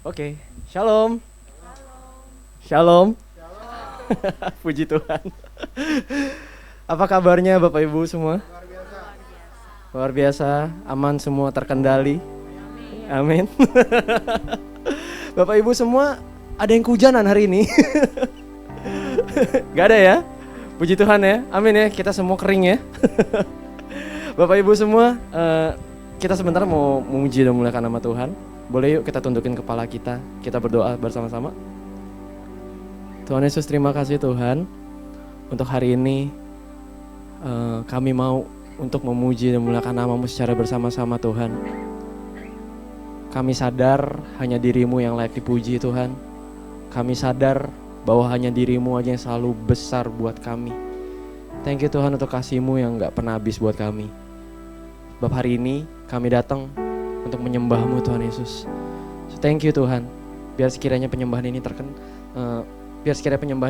Oke, Shalom. Shalom. Puji Tuhan. Apa kabarnya Bapak Ibu semua? Luar biasa, aman semua, terkendali. Amin. Bapak Ibu semua, ada yang kehujanan hari ini? Gak ada ya? Puji Tuhan ya, amin ya, kita semua kering ya. Bapak Ibu semua, kita sebentar mau memuji dan memuliakan nama Tuhan. Boleh yuk kita tundukin kepala kita berdoa bersama-sama. Tuhan Yesus, terima kasih Tuhan. Untuk hari ini kami mau untuk memuji dan memuliakan nama-Mu secara bersama-sama Tuhan. Kami sadar hanya diri-Mu yang layak dipuji Tuhan. Kami sadar bahwa hanya diri-Mu aja yang selalu besar buat kami. Thank you Tuhan untuk kasih-Mu yang gak pernah habis buat kami. Sebab hari ini kami datang untuk menyembah-Mu Tuhan Yesus. So, thank you Tuhan. Biar sekiranya penyembahan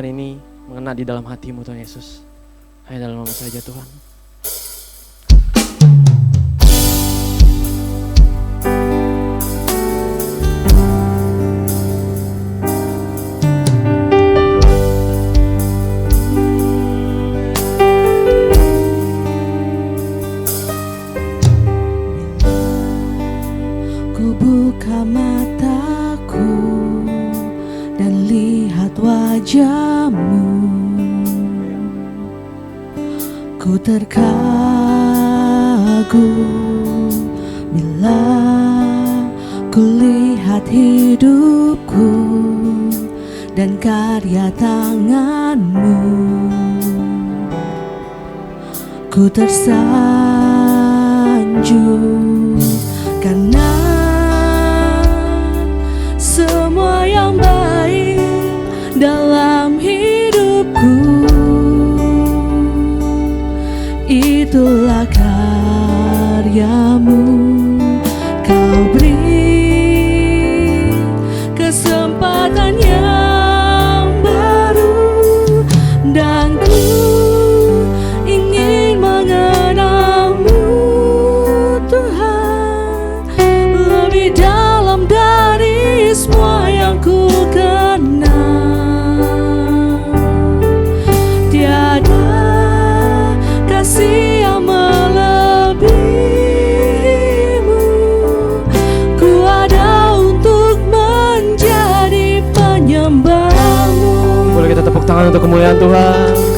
ini mengena di dalam hati-Mu Tuhan Yesus. Hanya dalam nama saja Tuhan. Ku terkagum bila ku lihat hidupku dan karya tangan-Mu. Ku tersanjung karena semua yang baik dalam hidupku. Itulah karya-Mu, Kau beri kesempatan yang baru, dan ku ingin mengenal-Mu Tuhan lebih dalam dari semua yang ku kenal. Tiada kasih yang melebihi-Mu. Ku ada untuk menjadi penyembah-Mu. Boleh kita tepuk tangan untuk kemuliaan Tuhan.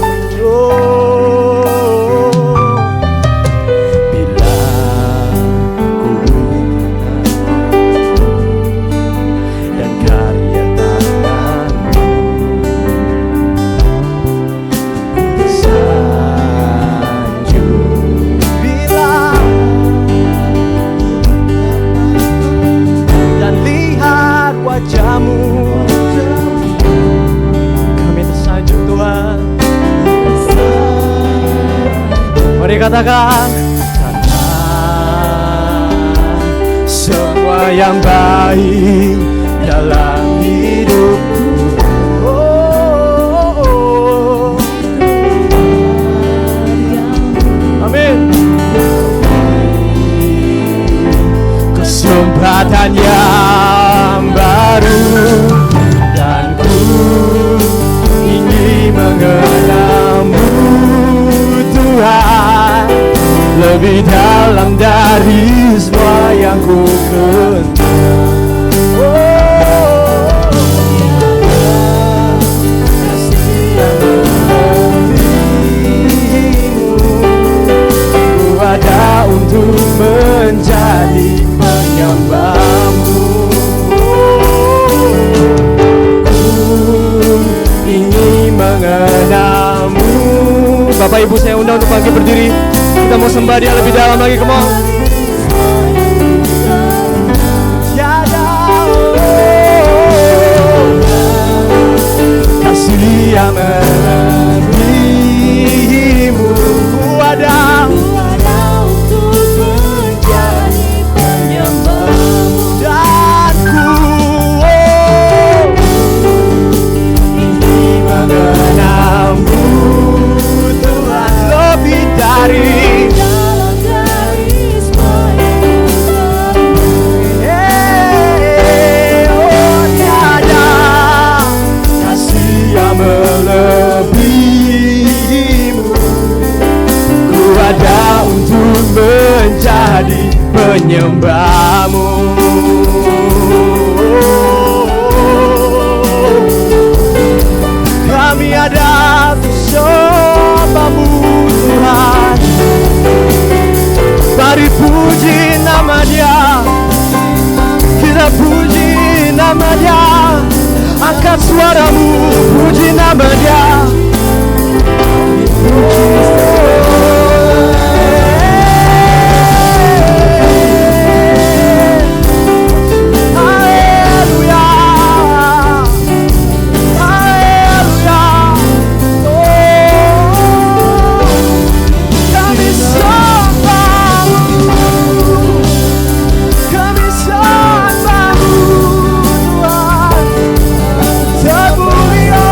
Katakan semua yang baik dalam hidupku. Amin. Kesempatan yang baru, dan ku ingin mengenal-Mu Tuhan lebih dalam dari semua yang ku kenal. Kasih yang melebihi-Mu. Ku ada untuk menjadi penyembah-Mu. Ku ingin mengenal-Mu. Bapak Ibu, saya undang untuk bangkit berdiri. Kita mau sembah Dia lebih dalam lagi, come on. Kasih yang melebihi-Mu. Ku ada untuk menjadi penyembah-Mu. Dan ku ingin mengenal-Mu Tuhan lebih dari suaramu, puji nama Dia. Haleluya, haleluya. Kami sembahmu, kami sembahmu Tuhan. Termulia,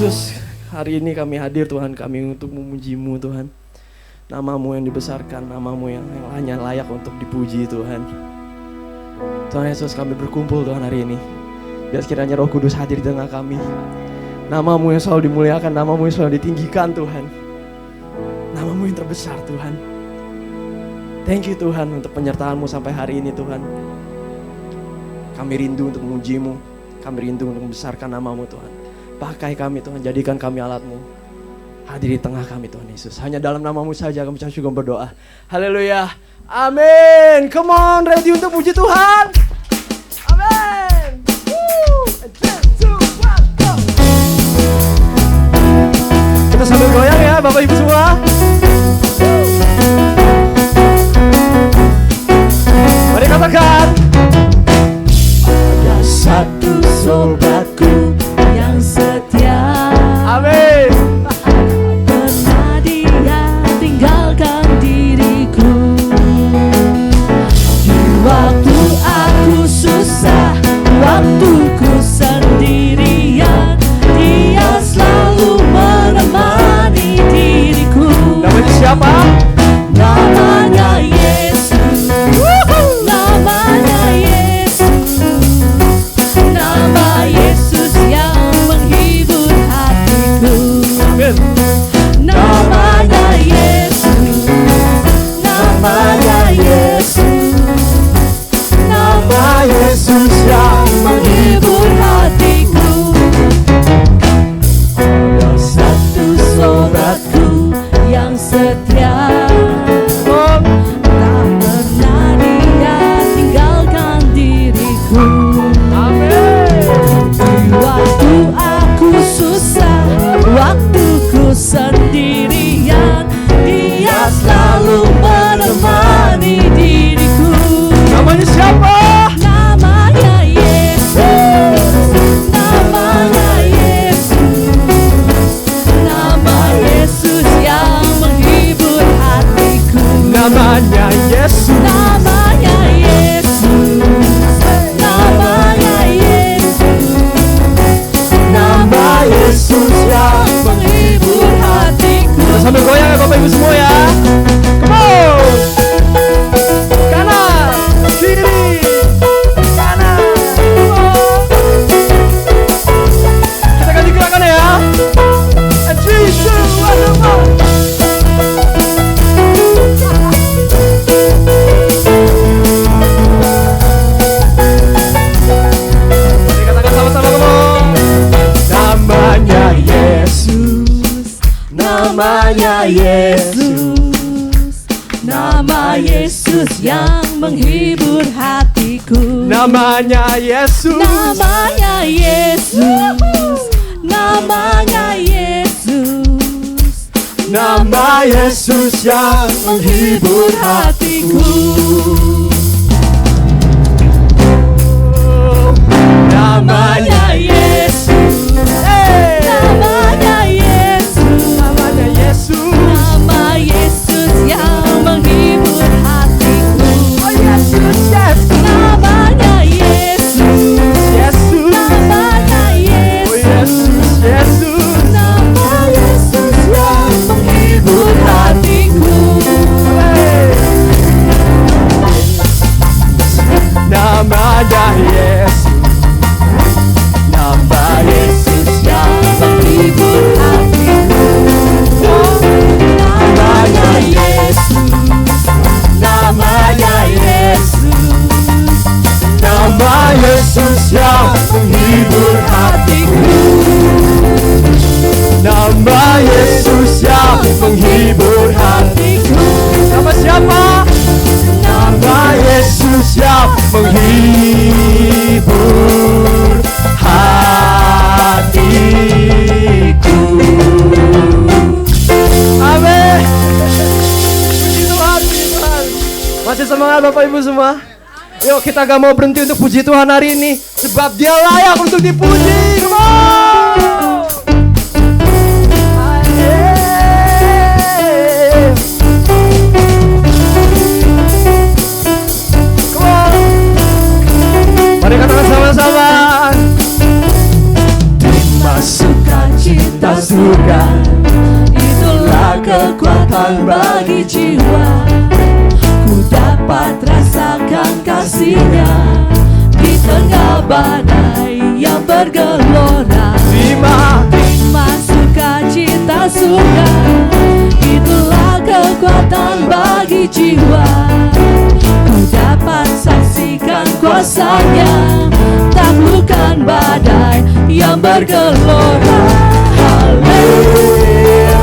Yesus, hari ini kami hadir Tuhan, kami untuk memuji-Mu Tuhan. Nama-Mu yang dibesarkan, nama-Mu yang hanya layak untuk dipuji Tuhan. Tuhan Yesus, kami berkumpul Tuhan hari ini. Biar kiranya Roh Kudus hadir di tengah kami. Nama-Mu yang selalu dimuliakan, nama-Mu yang selalu ditinggikan Tuhan. Nama-Mu yang terbesar Tuhan. Thank you Tuhan untuk penyertaan-Mu sampai hari ini Tuhan. Kami rindu untuk memuji-Mu, kami rindu untuk membesarkan nama-Mu Tuhan. Pakai kami Tuhan, jadikan kami alat-Mu. Hadir di tengah kami Tuhan Yesus. Hanya dalam nama-Mu saja kami juga berdoa. Haleluya. Amin. Come on, ready untuk puji Tuhan. Amin. Kita sambil goyang ya Bapak Ibu semua. Mari katakan. Ada satu sobatku yang setia. Amin. Pernah dia tinggalkan diriku. Di waktu aku susah, waktu ku sendirian, dia selalu menemani diriku. Namanya siapa? Namanya Yesus. Namanya Yesus. Nama Yesus yang menghibur hatiku. Amin. Namanya Yesus. Namanya Yesus. Nama Yesus yang menghibur hatiku. Ada satu sobatku yang setia. Tak pernah dia tinggalkan diriku. Di waktu aku susah, waktu ku sendirian, dia selalu menemani diriku. Namanya siapa? Namanya Yesus. Namanya Yesus. Nama Yesus yang menghibur hatiku. Namanya Yesus. Namanya Yesus. Namanya Yesus. Nama Yesus yang menghibur hatiku. Kita sambil goyang ya Bapak Ibu semua ya. Come on. Kanan, kiri, kanan. Come on. Kita ganti gerakan ya. 3, 2, 1. Mari katakan sama-sama, come on. Namanya Yesus. Namanya Yesus. Nama Yesus yang menghibur hatiku. Namanya Yesus. Namanya Yesus. Namanya Yesus. Nama Yesus yang menghibur hatiku. Namanya Yesus. Namanya Yesus. Namanya Yesus. Nama Yesus yang menghibur hatiku. Oh Yesus, yes. Namanya Yesus. Yesus. Namanya Oh Yesus. Yesus, Yesus. Nama Yesus yang menghibur hatiku. Namanya Yesus. Nama Yesus yang menghibur hatiku. Namanya Yesus. Namanya Yesus. Nama Yesus yang menghibur hatiku. Nama Yesus yang menghibur hatiku. Nama siapa? Nama Yesus yang menghibur hatiku. Amin. Puji Tuhan, puji Tuhan. Masih semangat Bapak Ibu semua? Yuk kita gak mau berhenti untuk puji Tuhan hari ini, sebab Dia layak untuk dipuji. Come on. Come on. Mari katakan sama-sama. Masukkan cinta surga, itulah kekuatan bagi jiwa. Ku dapat rasakan kasih-Nya di tengah badai yang bergelora. Terima Sukacita surga, itulah kekuatan bagi jiwa. Ku dapat saksikan kuasa-Nya, taklukkan badai yang bergelora. Haleluya,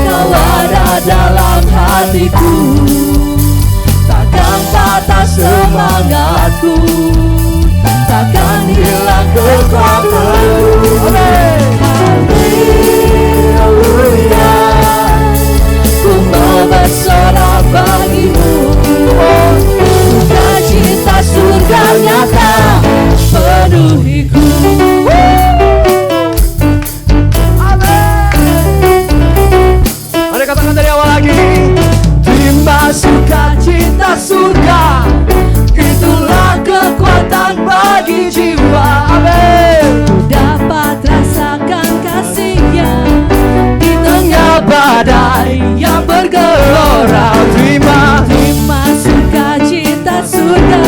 Kau ada dalam hatiku, takkan patah semangatku, takkan hilang kekuatanku. Haleluya, ku mau bersorak bagimu. Sukacita surga nyata penuhiku. Mari katakan dari awal lagi. Terima sukacita surga, itulah kekuatan bagi jiwa. Amin. Ku dapat rasakan kasih-Nya di tengah badai yang bergelora. Terima sukacita surga,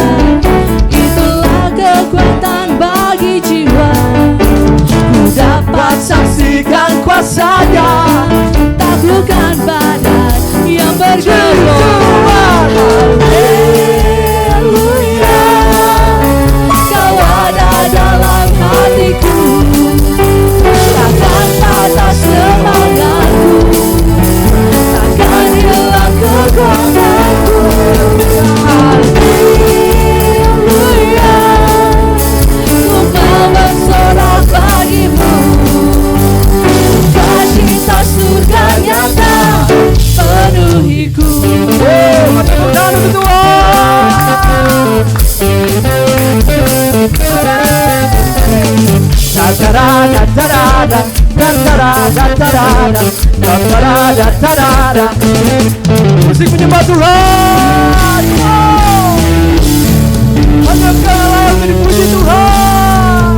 itulah kekuatan bagi jiwa. Ku dapat saksikan kuasa-Nya, taklukkan badai yang bergelora. Haleluya, Kau ada dalam hatiku, takkan patah semangatku, takkan hilang kekuatanku. Haleluya, ku mau bersorak bagimu. Sukacita surga nyata penuhiku. Mari berdoa untuk Tuhan. Musik menyembah Tuhan. Hanya Engkau yang dipuji Tuhan.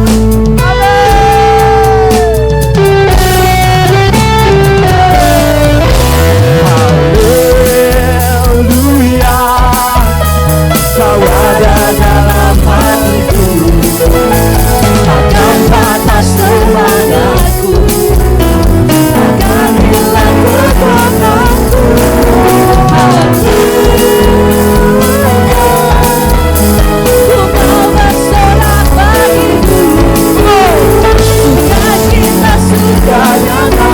Haleluya, Kau ada dalam hatiku, Takkan patah semangatku, takkan hilang kekuatanku. Ku mau bersorak bagimu. Sukacita surga nyata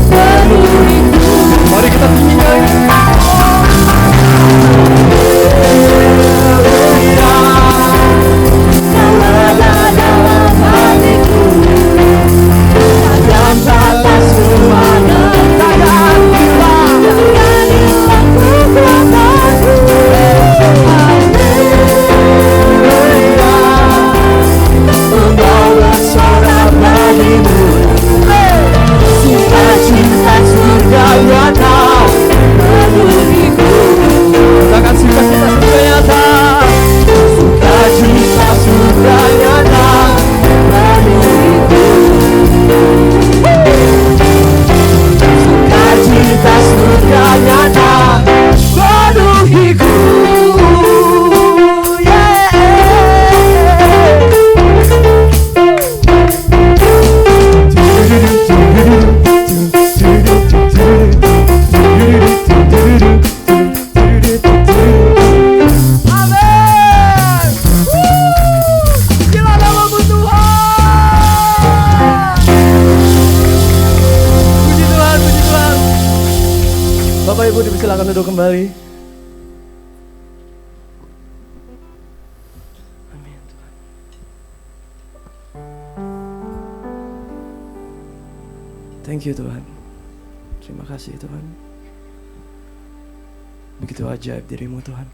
penuhiku. mari kita tinggi nyanyi. Kau ada dalam hatiku, takkan patah semangat, takkan hilang kekuatanku. Haleluya, ku mau bersorak bagimu. Sukacita surga nyata penuhiku. Katakan sukacita surga nyata. Sukacita surga nyata penuhiku. Sukacita surga nyata penuhiku. Amin. Gila namamu Tuhan. Puji Tuhan, puji Tuhan. Bapak Ibu dipersilakan duduk kembali. Amin Tuhan. Thank you Tuhan. Terima kasih Tuhan. Begitu ajaib dirimu Tuhan.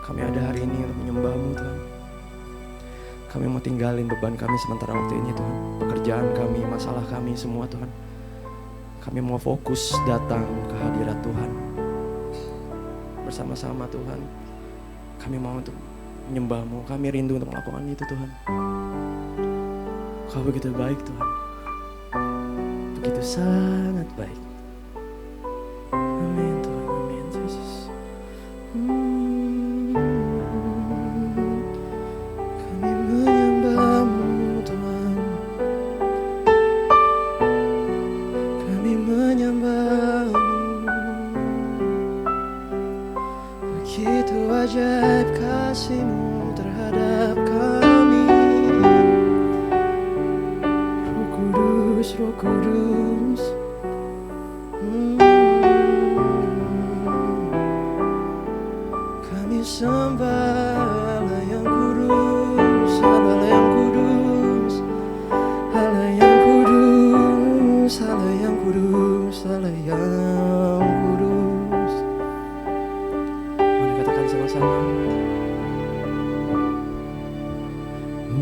Kami ada hari ini untuk menyembah-Mu Tuhan. Kami mau tinggalin beban kami sementara waktu ini Tuhan. Pekerjaan kami, masalah kami semua Tuhan. Kami mau fokus datang ke hadirat Tuhan. Bersama-sama Tuhan. Kami mau untuk menyembah-Mu. Kami rindu untuk melakukan itu Tuhan. Kau begitu baik Tuhan, begitu sangat baik. Amin Tuhan, amin Yesus. Kami menyembah-Mu Tuhan, kami menyembah-Mu. Begitu ajaib kasih-Mu terhadap kami. Roh Kudus, kami sembah Allah yang kudus, Allah yang kudus, Allah yang kudus, Allah yang kudus, Allah yang kudus. Mari katakan sama-sama.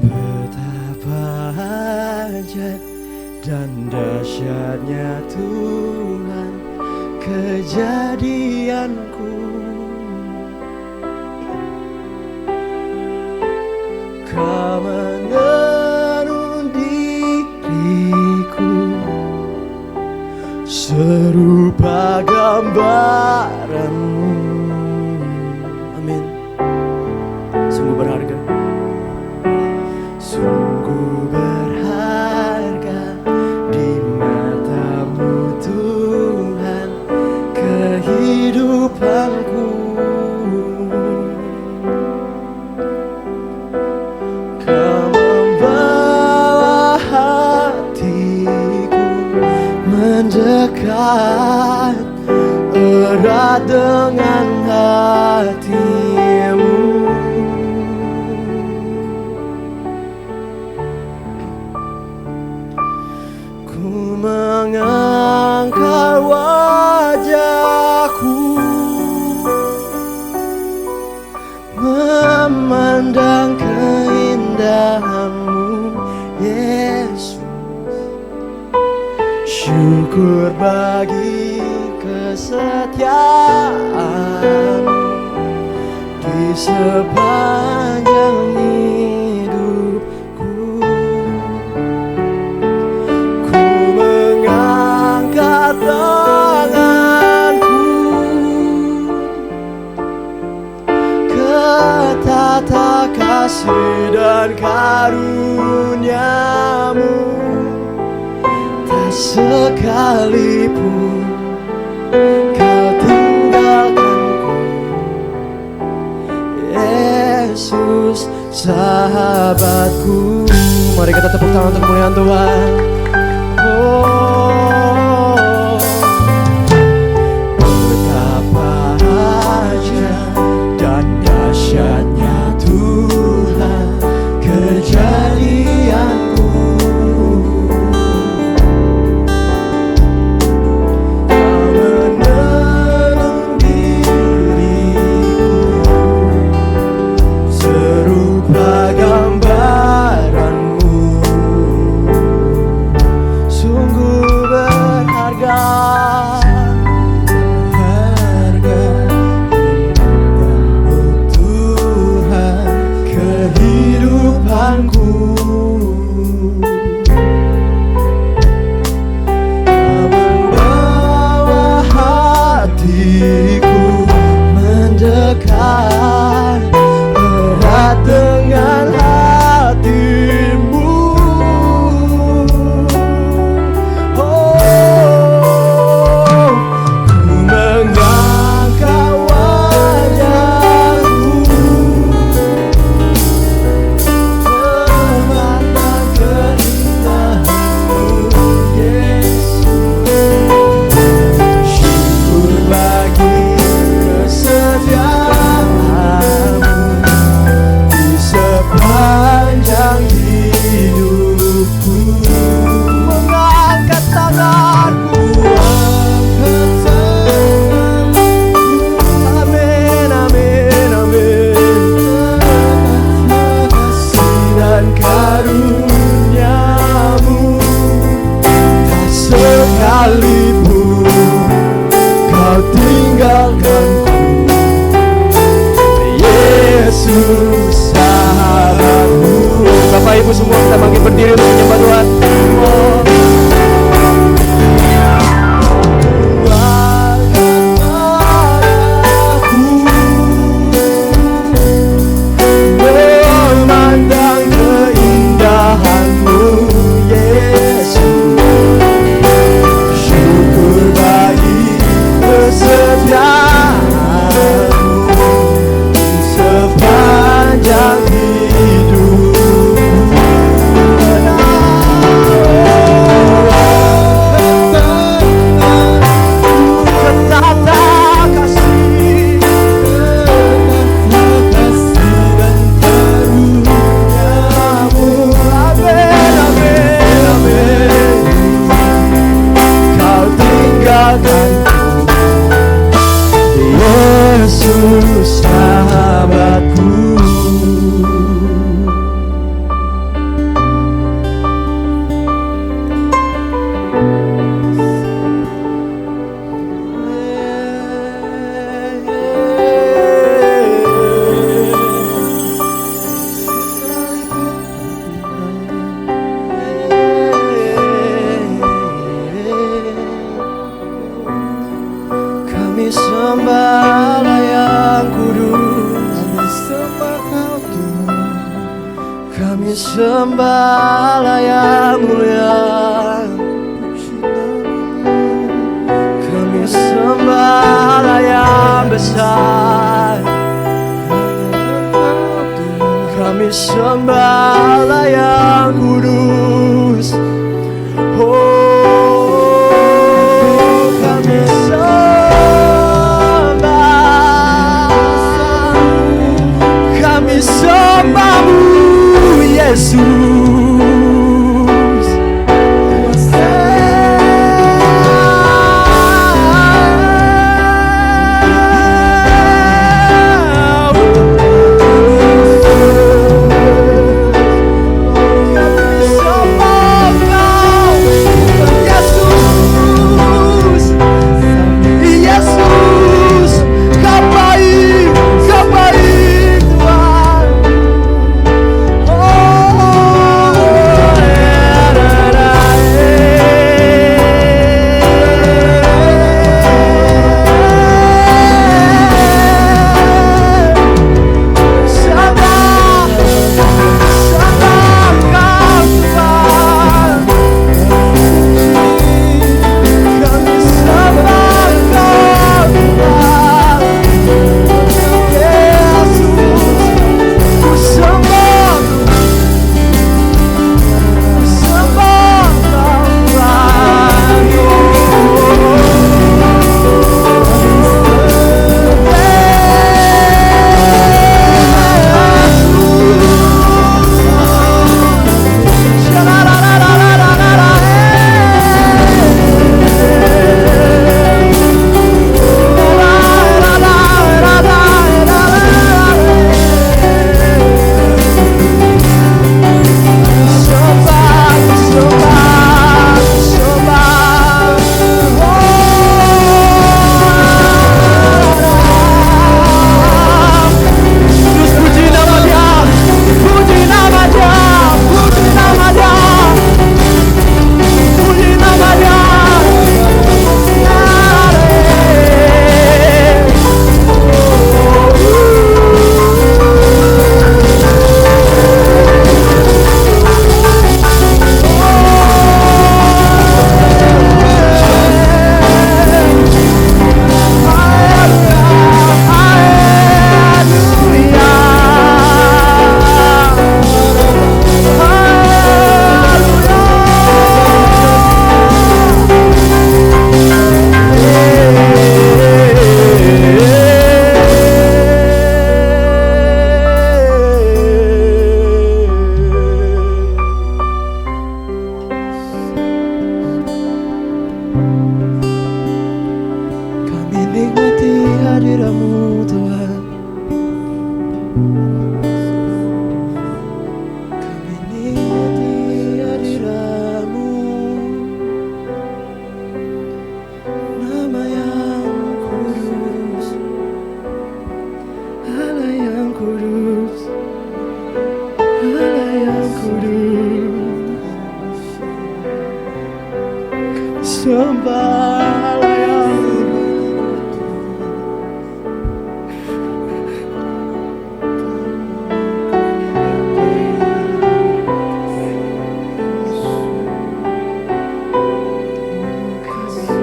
Betapa ajaib dan dahsyatnya Tuhan kejadianku. Kau menenun diriku serupa gambaran-Mu. Amin. Sungguh berharga, sungguh berharga di mata-Mu Tuhan kehidupanku. Kau membawa hatiku mendekat erat dengan hati-Mu. Ku mengangkat wajahku memandang keindahan-Mu Yesus. Syukur bagi kesetiaan-Mu di sepanjang hidupku. Ku mengangkat tanganku ke tata kasih dan karunia-Mu. Tak sekalipun Kau tinggalkanku, Yesus sahabatku. Mari kita tepuk tangan untuk kemuliaan Tuhan. Oh, betapa ajaib dan dahsyatnya Tuhan kejadianku. Kau menenun diriku serupa gambaran-Mu. Kami sembah Allah yang mulia, kami sembah Allah yang besar, kami sembah Allah yang kudus. Oh, kami sembah-Mu Yesus.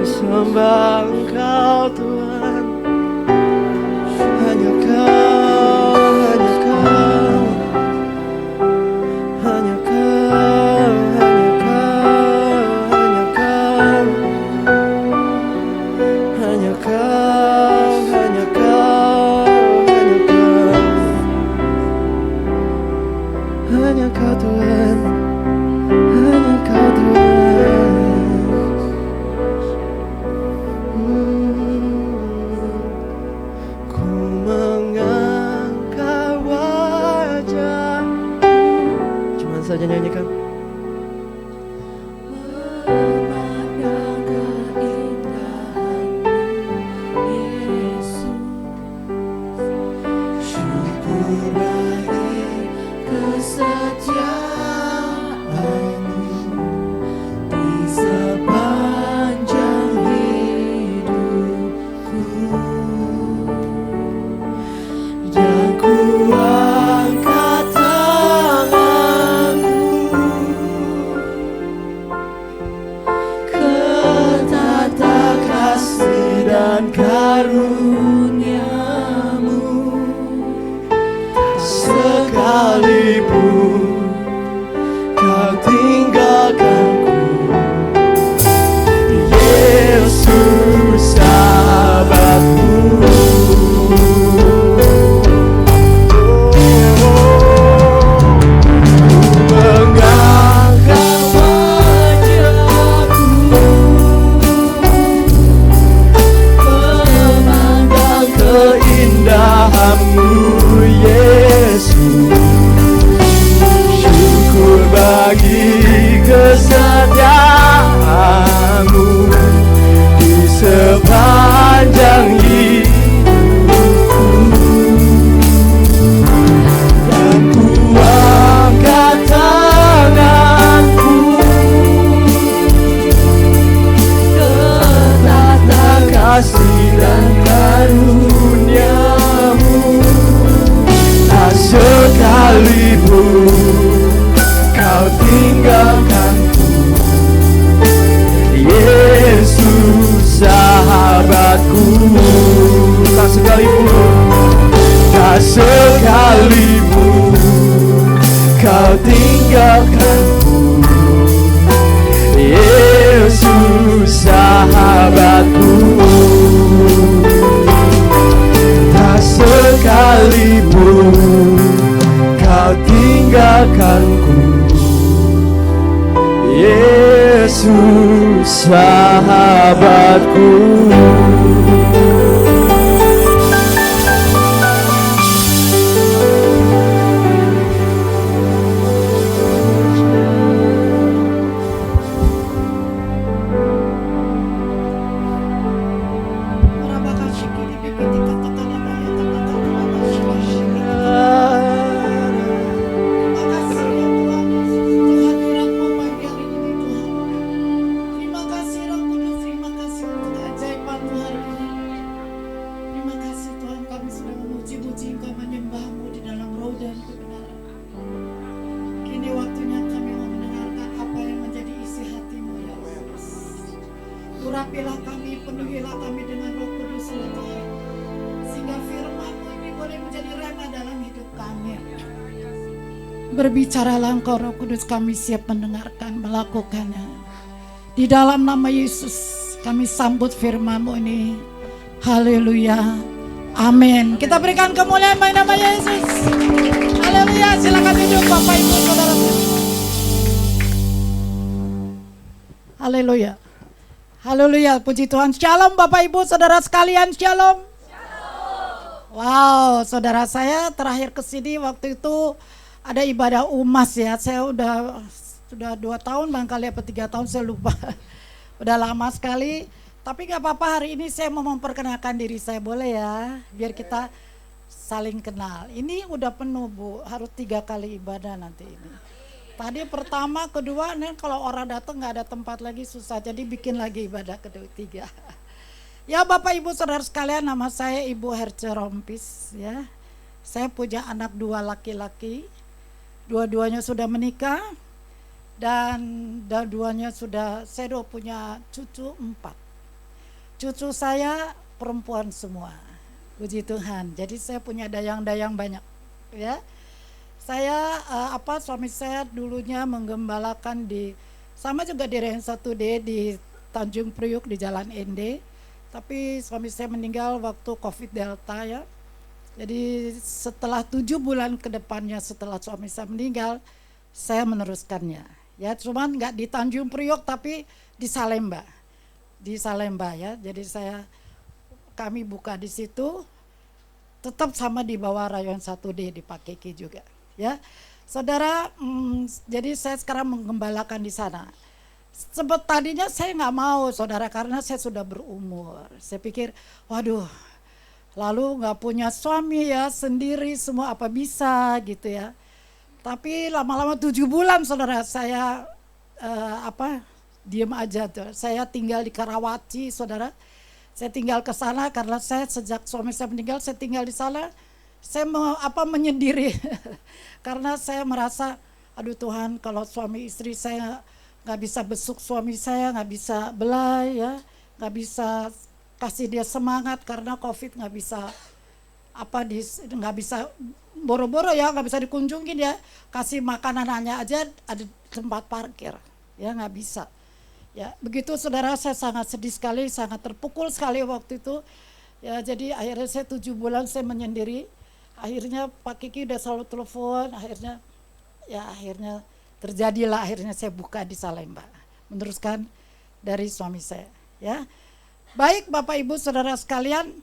Sembah Engkau Tuhan, hanya Kau, hanya Kau, hanya Kau, hanya Kau, hanya Kau, hanya Kau, hanya Kau, hanya Kau, hanya Kau Tuhan, hanya Kau Tuhan. Saja nyanyikan. Memandang keindahan-Mu, Yesus, syukur bagi kesetiaan-Mu di sepanjang hidupku, dan ku angkat tangan tinggalkanku. Yesus sahabatku. Mengangkat wajahku, memandang keindahan-Mu Yesus. Syukur bagi kesetiaan-Mu di sepanjang hidupku. Dan ku angkat tanganku ke tata kasih dan karunia-Mu. Tak sekalipun Kau tinggalkanku, Yesus sahabatku. Tak sekalipun Kau tinggalkanku, Yesus sahabatku. Tak sekalipun Kau tinggalkanku, Yesus sahabatku. Urapilah kami, penuhilah kami dengan Roh Kudus ya Tuhan, sehingga firman-Mu ini boleh menjadi rema dalam hidup kami. Berbicaralah Engkau Roh Kudus, kami siap mendengarkan, melakukannya. Di dalam nama Yesus kami sambut firman-Mu ini. Haleluya, amin. Kita berikan kemuliaan bagi nama Yesus. Haleluya, silakan duduk Bapak Ibu Saudara. Haleluya. Haleluya, puji Tuhan. Shalom Bapak Ibu Saudara sekalian, shalom. Wow, saudara saya terakhir kesini waktu itu ada ibadah UMAS ya. Saya sudah 2 tahun barangkali apa 3 tahun saya lupa. Udah lama sekali. Tapi gak apa-apa, hari ini saya mau memperkenalkan diri saya, boleh ya? Biar kita saling kenal. Ini udah penuh Bu, harus 3 kali ibadah nanti ini. Tadi pertama, kedua, nih kalau orang datang nggak ada tempat lagi susah, jadi bikin lagi ibadah kedua, 3. Ya Bapak Ibu Saudara sekalian, nama saya Ibu Herce Rompis ya. Saya punya anak 2 laki-laki, dua-duanya sudah menikah dan dua-duanya saya sudah punya cucu 4. Cucu saya perempuan semua, puji Tuhan. Jadi saya punya dayang-dayang banyak ya. Saya suami saya dulunya menggembalakan sama juga di Rehen 1D di Tanjung Priuk di Jalan ND. Tapi suami saya meninggal waktu Covid Delta ya. Jadi setelah 7 bulan ke depannya setelah suami saya meninggal, saya meneruskannya. Ya, cuman nggak di Tanjung Priok tapi di Salemba. Di Salemba ya. Jadi kami buka di situ, tetap sama di bawah Rayon 1D di Pakeki juga. Ya, saudara, jadi saya sekarang menggembalakan di sana. Tadinya saya nggak mau, saudara, karena saya sudah berumur. Saya pikir, waduh, lalu nggak punya suami ya, sendiri semua apa bisa gitu ya. Tapi lama-lama 7 bulan, saudara, saya diem aja tuh. Saya tinggal di Karawaci, saudara. Saya tinggal ke sana karena saya sejak suami saya meninggal, saya tinggal di sana. Saya menyendiri karena saya merasa, aduh Tuhan, kalau suami istri saya nggak bisa besuk suami saya, nggak bisa belai ya, nggak bisa kasih dia semangat karena Covid, nggak bisa nggak bisa boro-boro ya, nggak bisa dikunjungin ya, kasih makanannya aja ada tempat parkir ya, nggak bisa ya. Begitu saudara, saya sangat sedih sekali, sangat terpukul sekali waktu itu ya. Jadi akhirnya saya 7 bulan saya menyendiri. Akhirnya Pak Kiki udah selalu telepon, akhirnya terjadilah, akhirnya saya buka di Salemba meneruskan dari suami saya ya. Baik Bapak Ibu Saudara sekalian,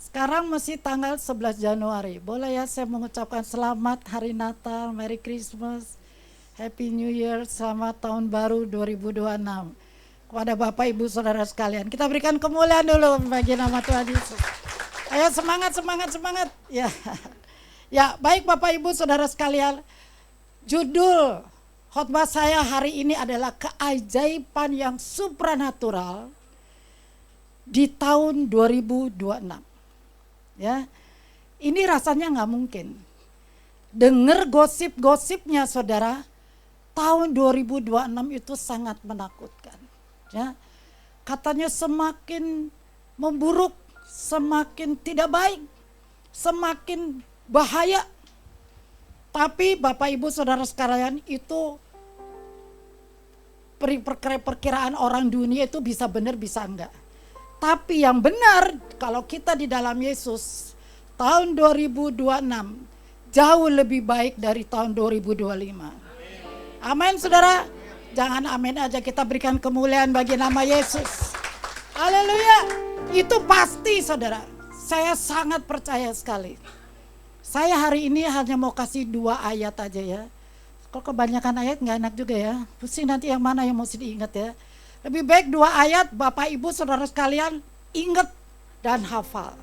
sekarang masih tanggal 11 Januari. Boleh ya saya mengucapkan selamat Hari Natal, Merry Christmas, Happy New Year, selamat tahun baru 2026 kepada Bapak Ibu Saudara sekalian. Kita berikan kemuliaan dulu bagi nama Tuhan Yesus. Ayo semangat ya. Ya, baik Bapak Ibu Saudara sekalian, judul khotbah saya hari ini adalah keajaiban yang supranatural di tahun 2026. Ya, ini rasanya nggak mungkin. Dengar gosip-gosipnya saudara, tahun 2026 itu sangat menakutkan. Ya, katanya semakin memburuk, semakin tidak baik, semakin bahaya. Tapi Bapak Ibu Saudara sekalian, itu perkiraan orang dunia itu bisa benar bisa enggak. Tapi yang benar, kalau kita di dalam Yesus, tahun 2026 jauh lebih baik dari tahun 2025. Amin saudara. Jangan amin aja, kita berikan kemuliaan bagi nama Yesus. Haleluya. Itu pasti saudara. Saya sangat percaya sekali. Saya hari ini hanya mau kasih 2 ayat aja ya. Kalau kebanyakan ayat nggak enak juga ya. Pusing nanti yang mana yang mesti diingat ya. Lebih baik 2 ayat Bapak Ibu Saudara sekalian ingat dan hafal.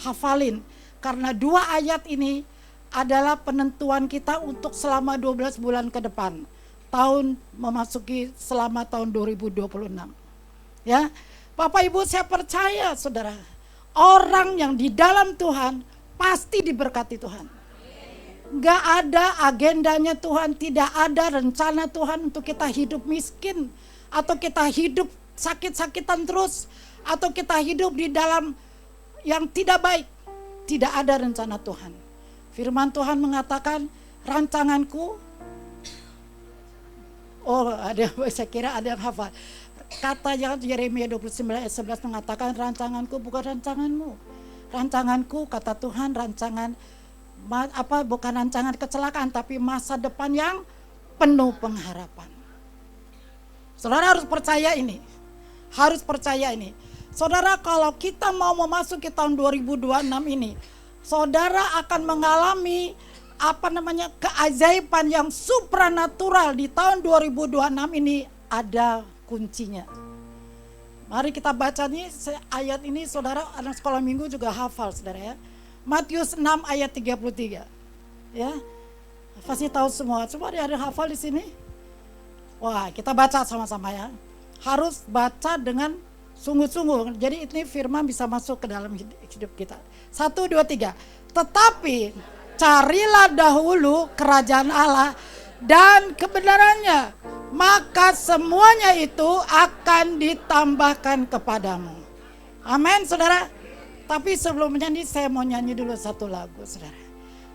Hafalin. Karena 2 ayat ini adalah penentuan kita untuk selama 12 bulan ke depan. Tahun memasuki selama tahun 2026. Ya. Bapak Ibu, saya percaya saudara, orang yang di dalam Tuhan pasti diberkati Tuhan. Gak ada agendanya Tuhan, tidak ada rencana Tuhan untuk kita hidup miskin, atau kita hidup sakit-sakitan terus, atau kita hidup di dalam yang tidak baik. Tidak ada rencana Tuhan. Firman Tuhan mengatakan, rancanganku, saya kira ada yang hafal. Kata Yeremia 29 ayat 11 mengatakan, rancanganku bukan rancanganmu. Rancanganku, kata Tuhan, bukan rancangan kecelakaan, tapi masa depan yang penuh pengharapan. Saudara harus percaya ini. Harus percaya ini. Saudara, kalau kita mau memasuki tahun 2026 ini, saudara akan mengalami keajaiban yang supranatural di tahun 2026 ini. Ada kuncinya. Mari kita baca nih ayat ini, saudara, anak sekolah minggu juga hafal saudara ya. Matius 6 ayat 33. Ya. Pasti tahu semua. Coba ada hafal di sini. Wah, kita baca sama-sama ya. Harus baca dengan sungguh-sungguh. Jadi ini firman bisa masuk ke dalam hidup kita. 1, 2, 3. Tetapi carilah dahulu kerajaan Allah dan kebenarannya, maka semuanya itu akan ditambahkan kepadamu. Amin saudara. Tapi sebelum menyanyi, saya mau nyanyi dulu satu lagu saudara.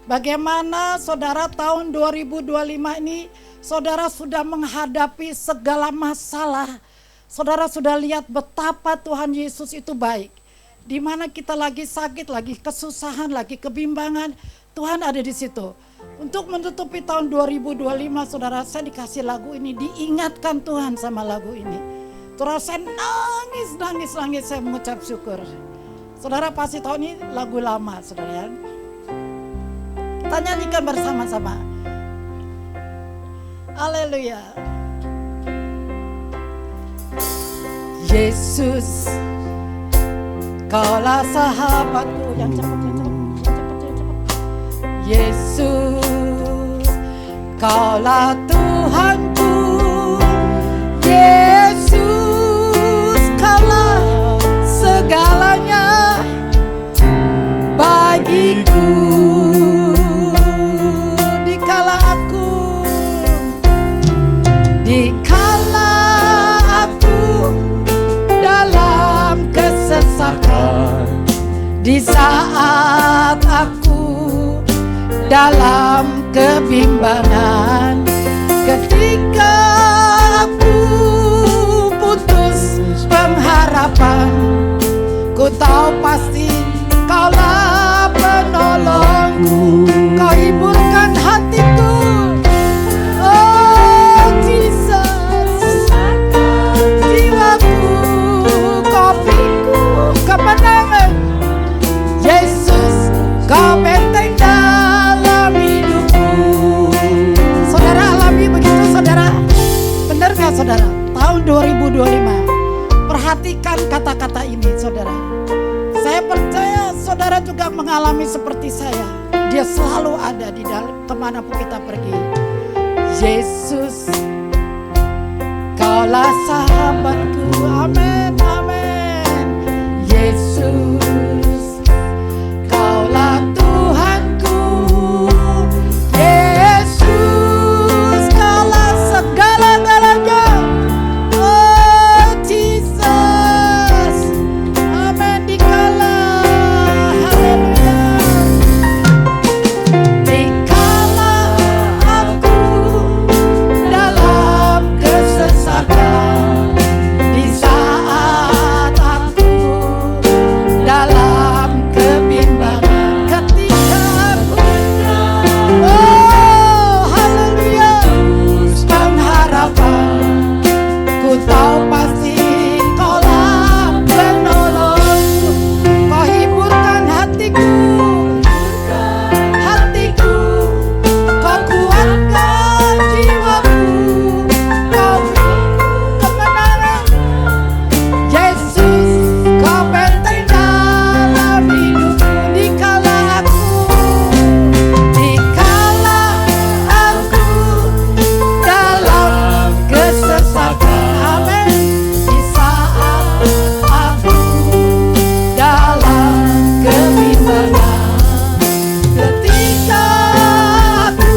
Bagaimana saudara tahun 2025 ini, saudara sudah menghadapi segala masalah. Saudara sudah lihat betapa Tuhan Yesus itu baik. Di mana kita lagi sakit, lagi kesusahan, lagi kebimbangan, Tuhan ada di situ. Untuk menutupi tahun 2025, saudara, saya dikasih lagu ini, diingatkan Tuhan sama lagu ini. Terus saya nangis, saya mengucap syukur. Saudara pasti tahu ini lagu lama, saudara. Kita nyanyikan bersama-sama. Haleluya. Yesus, Kaulah sahabatku. Yang cepat. Yesus, Kaulah Tuhanku. Yesus, Kaulah segalanya bagiku. Dikala aku dalam kesesakan, Di saat aku dalam kebimbangan, ketika aku putus pengharapan, ku tahu pasti Kaulah penolongku, Kau hiburkan hatiku. Oh Jesus, jiwaku, Kau beriku kemenangan. Yesus, Kau benteng dalam hidupku. Saudara alami begitu saudara? Benar gak saudara? Tahun 2025. Perhatikan kata-kata ini saudara. Saya percaya saudara juga mengalami seperti saya. Dia selalu ada di dalam kemanapun kita pergi. Yesus, Kaulah sahabatku. Amin, amin. Yesus, Kaulah Tuhanku. Yesus, Kaulah segala-galanya. Oh Jesus, amin. Dikala, haleluya. Dikala aku dalam kesesakan, di saat aku dalam kebimbangan, ketika aku oh haleluya pengharapan, ku tahu pasti Kaulah penolongku. Kau hiburkan hatiku, hatiku, Kau kuatkan jiwaku, Kau beriku kemenangan. Yesus, Kau benteng dalam hidupku. Dikala aku dalam kesesakan, amin. Di saat aku dalam kebimbangan, ketika aku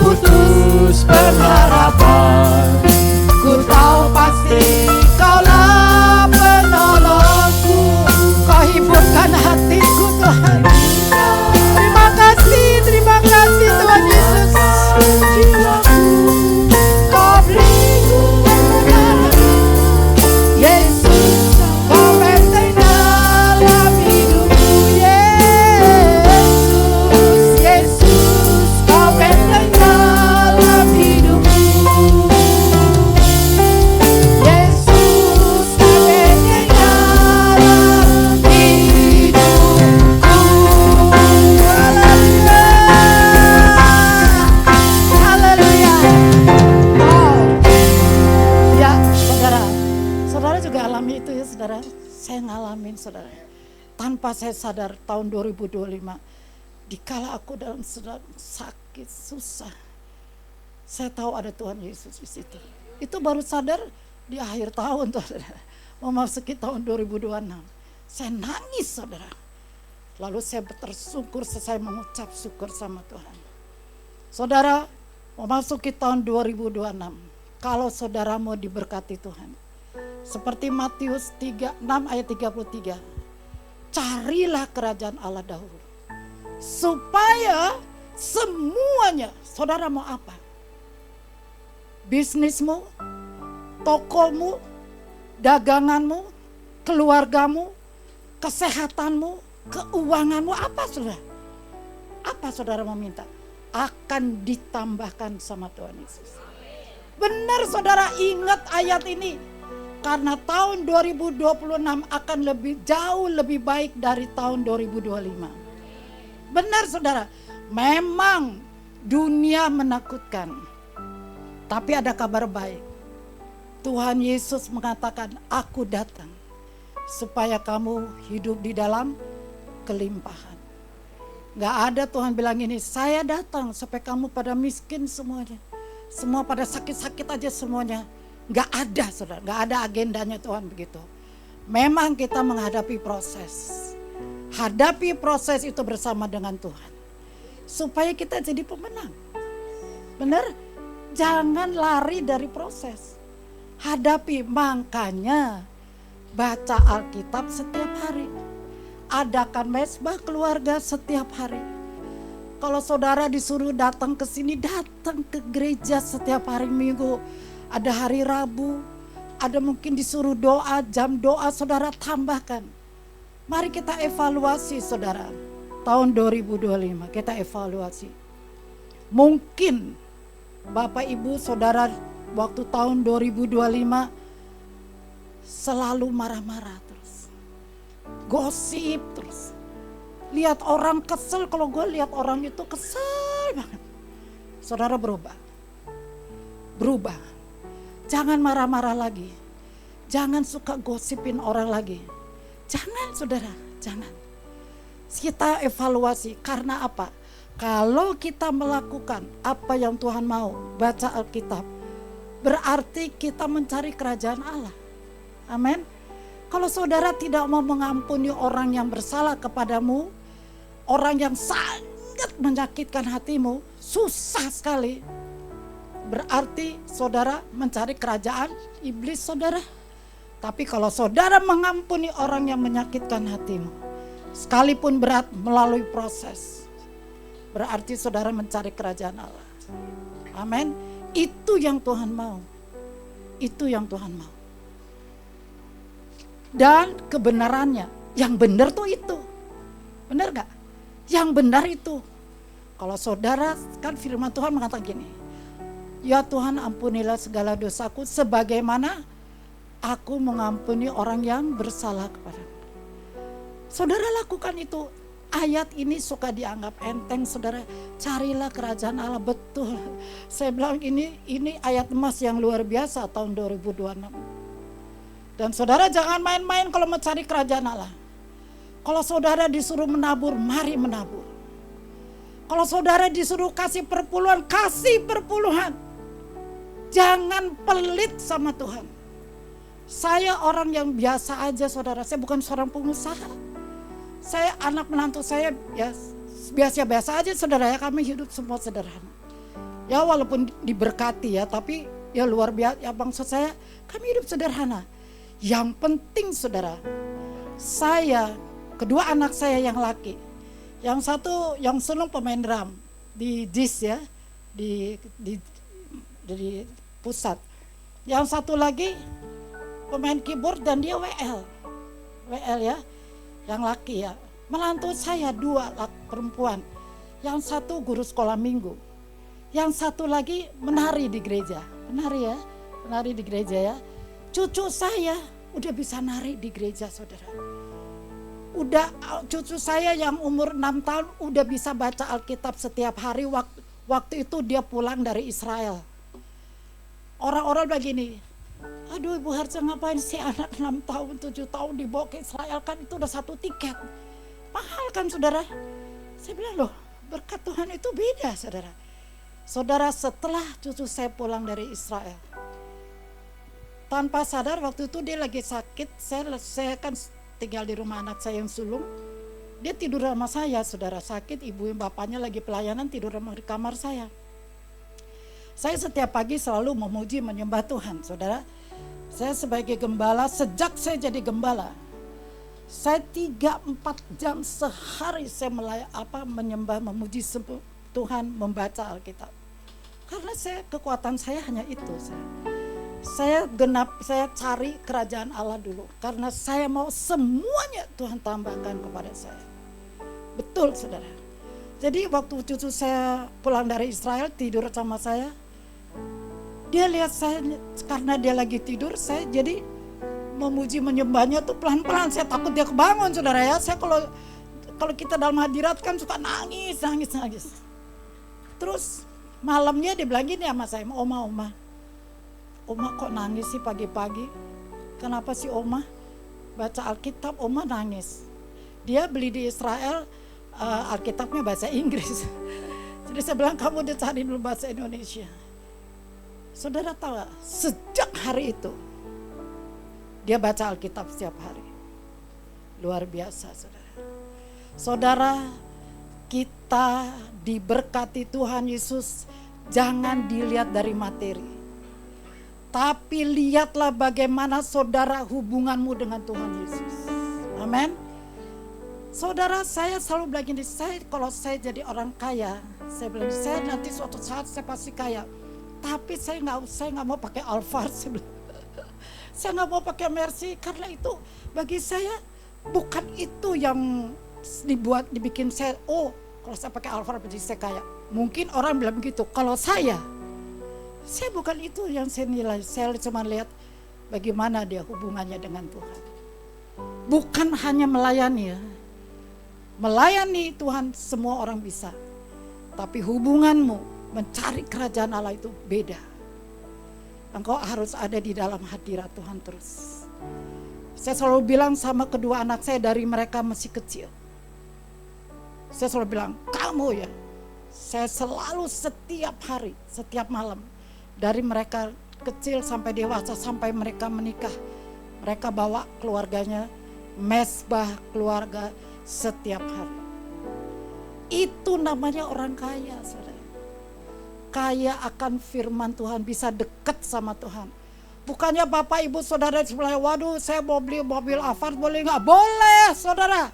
putus pengharapan, ku tahu pasti Kaulah penolongku. Kau hiburkan hatiku Tuhan. Terima kasih Tuhan Yesus. Jiwaku, Kau beriku kemenangan. Yesus, Kau benteng dalam hidupku. Yesus, Yesus, Kau benteng dalam hidupku. Yesus, Kau benteng dalam hidupku. Haleluya. Oh, ya saudara, saudara juga alami itu ya saudara. Saya ngalamin saudara. Tanpa saya sadar tahun 2025, dikala aku dalam sedang sakit susah, saya tahu ada Tuhan Yesus di situ. Itu baru sadar di akhir tahun saudara. Memasuki tahun 2026, saya nangis saudara. Lalu saya bersyukur, saya mengucap syukur sama Tuhan. Saudara, memasuki tahun 2026, kalau saudara mau diberkati Tuhan, seperti Matius 6 ayat 33, carilah kerajaan Allah dahulu, supaya semuanya, saudara mau apa? Bisnismu, tokomu, daganganmu, keluargamu, kesehatanmu, keuanganmu, apa saudara? Apa saudara meminta? Akan ditambahkan sama Tuhan Yesus. Benar saudara, ingat ayat ini. Karena tahun 2026 akan jauh lebih baik dari tahun 2025. Benar saudara, memang dunia menakutkan. Tapi ada kabar baik. Tuhan Yesus mengatakan, aku datang supaya kamu hidup di dalam kelimpahan. Gak ada Tuhan bilang ini, saya datang supaya kamu pada miskin semuanya. Semua pada sakit-sakit aja semuanya. Gak ada saudara, gak ada agendanya Tuhan begitu. Memang kita menghadapi proses. Hadapi proses itu bersama dengan Tuhan. Supaya kita jadi pemenang. Benar? Jangan lari dari proses. Hadapi, makanya baca Alkitab setiap hari. adakan mesbah keluarga setiap hari. Kalau saudara disuruh datang ke sini, datang ke gereja setiap hari Minggu. Ada hari Rabu, ada mungkin disuruh doa, jam doa saudara tambahkan. Mari kita evaluasi saudara. Tahun 2025 kita evaluasi. Mungkin Bapak Ibu saudara waktu tahun 2025 selalu marah-marah terus. Gosip terus. Lihat orang kesel, kalau gue lihat orang itu kesel banget. Saudara berubah. Berubah. Jangan marah-marah lagi. Jangan suka gosipin orang lagi. Jangan saudara, jangan. Kita evaluasi, karena apa? Kalau kita melakukan apa yang Tuhan mau, baca Alkitab, berarti kita mencari kerajaan Allah. Amin. Kalau saudara tidak mau mengampuni orang yang bersalah kepadamu, orang yang sangat menyakitkan hatimu, susah sekali. Berarti saudara mencari kerajaan iblis saudara. Tapi kalau saudara mengampuni orang yang menyakitkan hatimu, sekalipun berat melalui proses, berarti saudara mencari kerajaan Allah. Amin. Itu yang Tuhan mau. Itu yang Tuhan mau. Dan kebenarannya, yang benar tuh itu. Benar gak? Yang benar itu. Kalau saudara, kan firman Tuhan mengatakan gini, ya Tuhan ampunilah segala dosaku sebagaimana aku mengampuni orang yang bersalah kepadamu. Saudara lakukan itu. Ayat ini suka dianggap enteng saudara. Carilah kerajaan Allah, betul. Saya bilang ini ayat emas yang luar biasa tahun 2026. Dan saudara jangan main-main kalau mencari kerajaan Allah. Kalau saudara disuruh menabur, mari menabur. Kalau saudara disuruh kasih perpuluhan, kasih perpuluhan. Jangan pelit sama Tuhan. Saya orang yang biasa aja saudara, saya bukan seorang pengusaha. Saya anak menantu saya ya biasa-biasa aja saudara ya, kami hidup semua sederhana. Ya walaupun diberkati ya, tapi ya luar biasa ya bangsa saya, kami hidup sederhana. Yang penting saudara, saya, kedua anak saya yang laki, yang satu yang senang pemain drum di JIS ya, di pusat. Yang satu lagi pemain keyboard dan dia WL ya, yang laki ya. Menantu saya dua perempuan, yang satu guru sekolah minggu, yang satu lagi menari di gereja, menari di gereja ya. Cucu saya udah bisa nari di gereja saudara. Udah cucu saya yang umur 6 tahun udah bisa baca Alkitab setiap hari. Waktu itu dia pulang dari Israel. Orang-orang begini, aduh Ibu Harja ngapain sih anak 6 tahun 7 tahun dibawa ke Israel, kan itu udah satu tiket. Mahal kan saudara. Saya bilang loh, berkat Tuhan itu beda saudara. Saudara, setelah cucu saya pulang dari Israel, tanpa sadar waktu itu dia lagi sakit. Saya kan tinggal di rumah anak saya yang sulung. Dia tidur sama saya saudara, sakit, ibu bapaknya lagi pelayanan, tidur di kamar saya. Saya setiap pagi selalu memuji menyembah Tuhan saudara. Saya sebagai gembala, sejak saya jadi gembala, saya 3-4 jam sehari saya menyembah, memuji Tuhan, membaca Alkitab. Karena kekuatan saya hanya itu. Saya cari kerajaan Allah dulu, karena saya mau semuanya Tuhan tambahkan kepada saya. Betul saudara. Jadi waktu cucu saya pulang dari Israel tidur sama saya, dia lihat saya, karena dia lagi tidur, saya jadi memuji menyembahnya tuh pelan-pelan. Saya takut dia kebangun saudara ya. Saya kalau kita dalam hadirat kan suka nangis. Terus malamnya dia bilang gini sama saya, Oma kok nangis sih pagi-pagi? Kenapa sih Oma? Baca Alkitab Oma nangis. Dia beli di Israel Alkitabnya bahasa Inggris. Jadi saya bilang kamu udah cari dulu bahasa Indonesia. Saudara tahu gak? Sejak hari itu dia baca Alkitab setiap hari. Luar biasa saudara. Saudara, kita diberkati Tuhan Yesus. Jangan dilihat dari materi, tapi lihatlah bagaimana saudara hubunganmu dengan Tuhan Yesus. Amin. Saudara, saya selalu bilang gini, kalau saya jadi orang kaya, saya bilang saya nanti suatu saat saya pasti kaya. Tapi saya nggak mau pakai Alphard, saya bilang. Saya nggak mau pakai Mercy karena itu bagi saya bukan itu yang dibikin saya. Oh, kalau saya pakai Alphard berarti saya kaya. Mungkin orang bilang begitu. Kalau saya bukan itu yang saya nilai. Saya cuma lihat bagaimana dia hubungannya dengan Tuhan. Bukan hanya melayani ya. Melayani Tuhan semua orang bisa. Tapi hubunganmu mencari kerajaan Allah itu beda. Engkau harus ada di dalam hadirat Tuhan terus. Saya selalu bilang sama kedua anak saya dari mereka masih kecil. Saya selalu bilang, kamu ya. Saya selalu setiap hari, setiap malam. Dari mereka kecil sampai dewasa, sampai mereka menikah. Mereka bawa keluarganya, mesbah keluarga setiap hari. Itu namanya orang kaya, saudara. Kaya akan firman Tuhan, bisa dekat sama Tuhan. Bukannya Bapak Ibu Saudara sebelah, waduh saya mau beli mobil Alphard boleh nggak? Boleh saudara.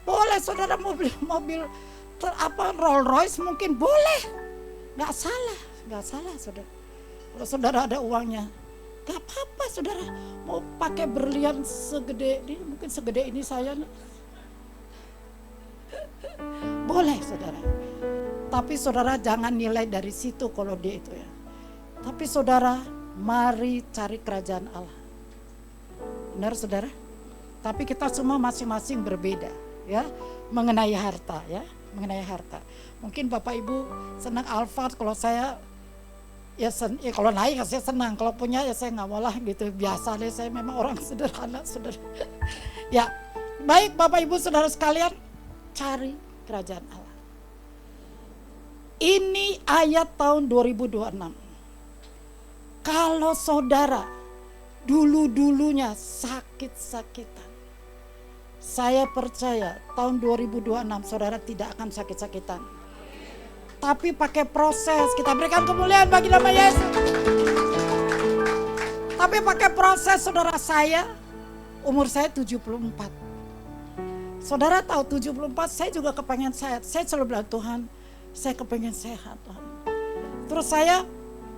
Boleh saudara mau beli mobil Rolls Royce mungkin boleh. Nggak salah saudara. Kalau saudara ada uangnya, nggak apa-apa saudara. Mau pakai berlian segede ini, mungkin segede ini saya nih. Boleh saudara. Tapi saudara jangan nilai dari situ kalau dia itu ya. Tapi saudara, mari cari kerajaan Allah. Benar saudara? Tapi kita semua masing-masing berbeda ya mengenai harta ya, mengenai harta. Mungkin Bapak Ibu senang Alphard, kalau saya ya kalau naik saya senang, kalau punya ya saya nggak mau lah gitu. Biasa deh, saya memang orang sederhana saudara. Ya, baik Bapak Ibu Saudara sekalian, cari kerajaan Allah. Ini ayat tahun 2026. Kalau saudara dulu-dulunya sakit-sakitan, saya percaya tahun 2026 saudara tidak akan sakit-sakitan. Tapi pakai proses, kita berikan kemuliaan bagi nama Yesus. Tapi pakai proses saudara, saya umur saya 74. Saudara tahu 74 saya juga kepengen sehat. Saya selalu bilang Tuhan, saya kepengen sehat Tuhan. Terus saya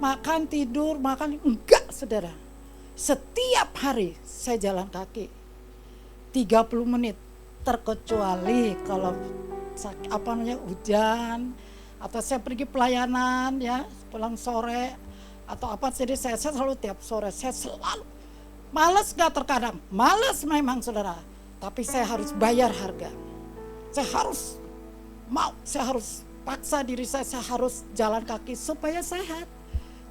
makan, tidur, makan, enggak saudara. Setiap hari saya jalan kaki 30 menit. Terkecuali kalau hujan, atau saya pergi pelayanan ya, pulang sore atau apa. Jadi saya selalu tiap sore, saya selalu malas gak terkadang, malas memang saudara. Tapi saya harus bayar harga. Saya harus paksa diri saya harus jalan kaki supaya sehat.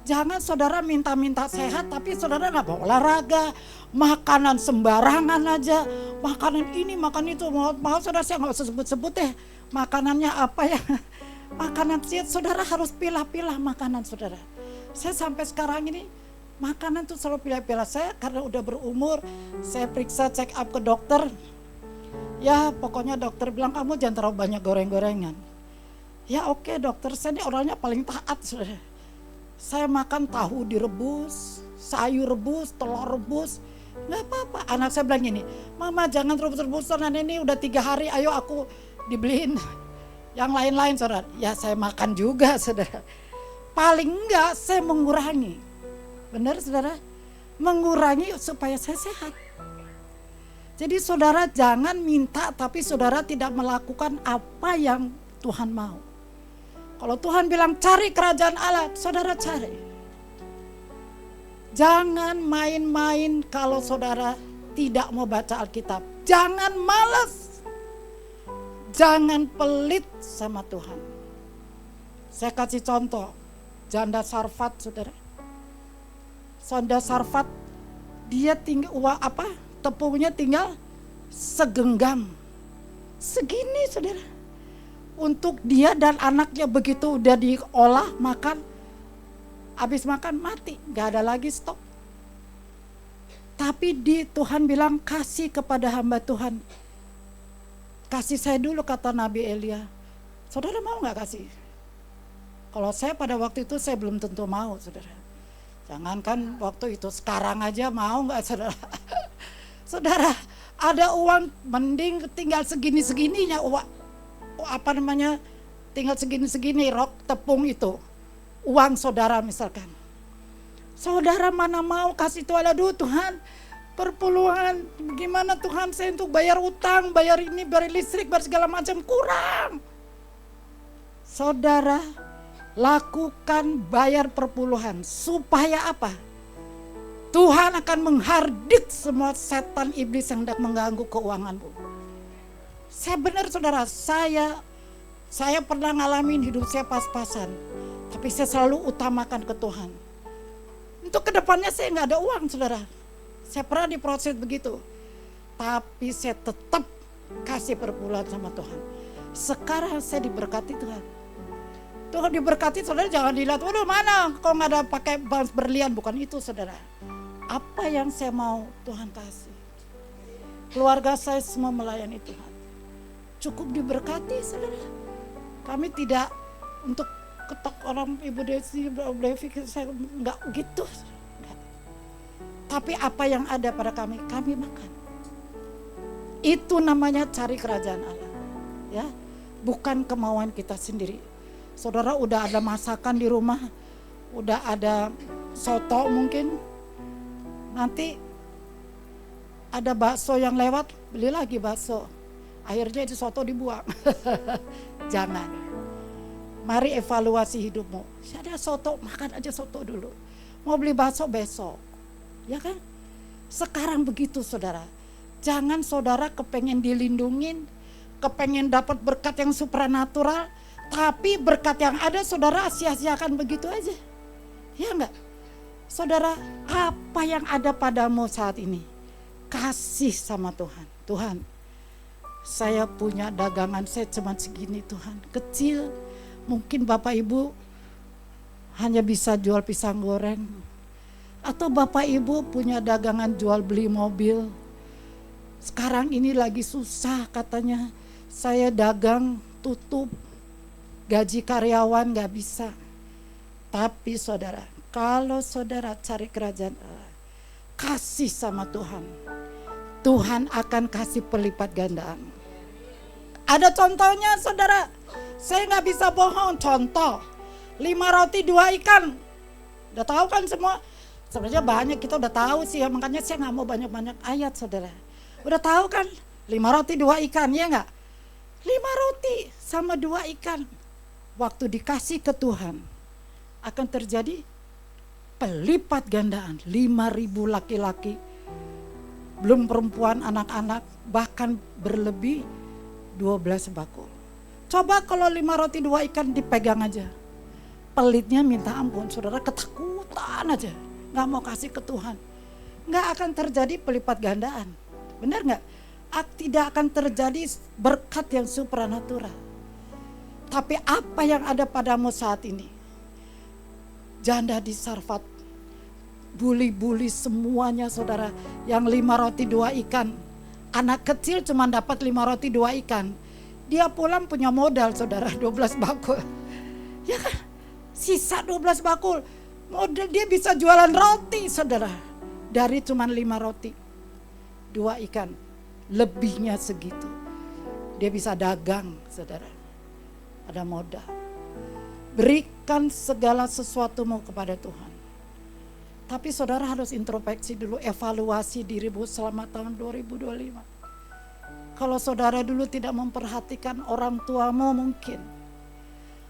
Jangan saudara minta-minta sehat tapi saudara gak mau olahraga, makanan sembarangan aja, makanan ini, makan itu. Mau saudara, saya gak usah sebut-sebut deh makanannya apa ya. Makanan saudara harus pilah-pilah makanan saudara. Saya sampai sekarang ini makanan tuh selalu pilih-pilih. Saya karena udah berumur, saya periksa check up ke dokter. Ya pokoknya dokter bilang kamu jangan terlalu banyak goreng-gorengan. Ya oke dokter, saya ini orangnya paling taat saudara. Saya makan tahu direbus, sayur rebus, telur rebus, nggak apa-apa. Anak saya bilang gini, mama jangan rebus-rebusan, ini udah 3 hari, ayo aku dibeliin yang lain-lain saudara. Ya saya makan juga saudara. Paling enggak saya mengurangi. Benar saudara? Mengurangi supaya saya sehat. Jadi saudara jangan minta tapi saudara tidak melakukan apa yang Tuhan mau. Kalau Tuhan bilang cari kerajaan Allah, saudara cari. Jangan main-main kalau saudara tidak mau baca Alkitab. Jangan malas. Jangan pelit sama Tuhan. Saya kasih contoh, janda Sarfat saudara. Janda Sarfat dia tinggal tepungnya tinggal segenggam. Segini saudara. Untuk dia dan anaknya begitu udah diolah makan, habis makan mati, gak ada lagi stok. Tapi Tuhan bilang kasih kepada hamba Tuhan. Kasih saya dulu kata Nabi Elia. Saudara mau gak kasih? Kalau saya pada waktu itu saya belum tentu mau saudara. Jangankan waktu itu, sekarang aja mau gak saudara? Saudara, Ada uang mending tinggal segini-segininya, tinggal segini-segini rok tepung itu. Uang saudara misalkan. Saudara mana mau kasih itu, aduh Tuhan, perpuluhan, gimana Tuhan saya untuk bayar utang, bayar ini, bayar listrik, bayar segala macam, kurang. Saudara lakukan bayar perpuluhan supaya apa? Tuhan akan menghardik semua setan iblis yang hendak mengganggu keuanganmu. Saya benar saudara, saya pernah ngalamin hidup saya pas-pasan, tapi saya selalu utamakan ke Tuhan. Untuk kedepannya saya nggak ada uang saudara. Saya pernah diproses begitu, tapi saya tetap kasih perpuluhan sama Tuhan. Sekarang saya diberkati Tuhan. Tuhan diberkati saudara, jangan dilihat, waduh mana kok nggak ada pakai berlian, bukan itu saudara. Apa yang saya mau Tuhan kasih. Keluarga saya semua melayani Tuhan. Cukup diberkati saudara. Kami tidak untuk ketok orang Ibu Desi, saya enggak gitu. Enggak. Tapi apa yang ada pada kami makan. Itu namanya cari kerajaan Allah. Ya, bukan kemauan kita sendiri. Saudara udah ada masakan di rumah, udah ada soto mungkin. Nanti ada bakso yang lewat, beli lagi bakso. Akhirnya itu soto dibuang. Jangan. Mari evaluasi hidupmu. Ada soto, makan aja soto dulu. Mau beli bakso besok. Ya kan? Sekarang begitu saudara. Jangan saudara kepengen dilindungin, kepengen dapat berkat yang supranatural, tapi berkat yang ada saudara sia-siakan begitu aja. Ya enggak? Saudara, apa yang ada padamu saat ini? Kasih sama Tuhan. Tuhan, saya punya dagangan, saya cuma segini Tuhan. Kecil, mungkin Bapak Ibu hanya bisa jual pisang goreng. Atau Bapak Ibu punya dagangan jual beli mobil. Sekarang ini lagi susah katanya. Saya dagang tutup, gaji karyawan gak bisa. Tapi saudara, kalau saudara cari kerajaan Allah, kasih sama Tuhan, Tuhan akan kasih pelipat gandaan. Ada contohnya saudara, saya gak bisa bohong, contoh 5 roti 2 ikan. Udah tahu kan semua? Sebenarnya banyak kita udah tahu sih ya, makanya saya gak mau banyak-banyak ayat saudara. Udah tahu kan? 5 roti 2 ikan, ya gak? 5 roti sama 2 ikan. Waktu dikasih ke Tuhan, akan terjadi pelipat gandaan. 5.000 laki-laki, belum perempuan, anak-anak, bahkan berlebih 12 bakul. Coba kalau 5 roti 2 ikan dipegang aja, pelitnya minta ampun, saudara ketakutan aja, gak mau kasih ke Tuhan. Gak akan terjadi pelipat gandaan, benar gak? Tidak akan terjadi berkat yang supranatural. Tapi apa yang ada padamu saat ini? Janda di Sarfat, buli-buli semuanya saudara, yang 5 roti 2 ikan. Anak kecil cuma dapat 5 roti 2 ikan. Dia pulang punya modal saudara, 12 bakul. Ya kan? Sisa 12 bakul. Modal dia bisa jualan roti saudara. Dari cuma 5 roti 2 ikan. Lebihnya segitu. Dia bisa dagang saudara. Ada modal. Berikan segala sesuatumu kepada Tuhan. Tapi saudara harus introspeksi dulu, evaluasi dirimu selama tahun 2025. Kalau saudara dulu tidak memperhatikan orang tuamu mungkin.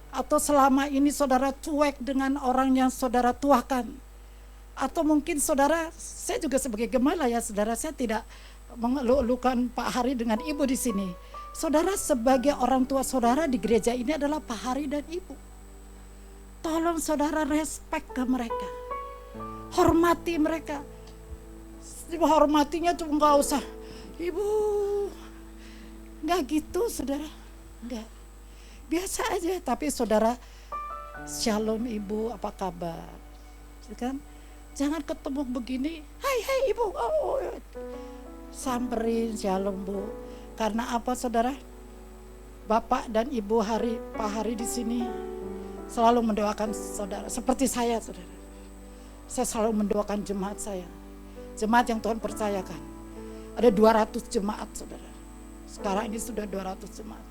Atau selama ini saudara cuek dengan orang yang saudara tuakan. Atau mungkin saudara, saya juga sebagai gembala ya saudara, saya tidak mengeluhkan Pak Hari dengan Ibu di sini. Saudara sebagai orang tua saudara di gereja ini adalah Pak Hari dan Ibu. Tolong saudara respect ke mereka. Hormati mereka. Hormatinya tuh gak usah, Ibu. Gak gitu saudara. Enggak. Biasa aja, tapi saudara, shalom Ibu, apa kabar? Kan? Jangan ketemu begini, hai Ibu. Oh. Samperin, shalom Bu. Karena apa saudara? Bapak dan Ibu Hari, Pak Hari di sini selalu mendoakan saudara. Seperti saya saudara. Saya selalu mendoakan jemaat saya. Jemaat yang Tuhan percayakan. Ada 200 jemaat saudara. Sekarang ini sudah 200 jemaat.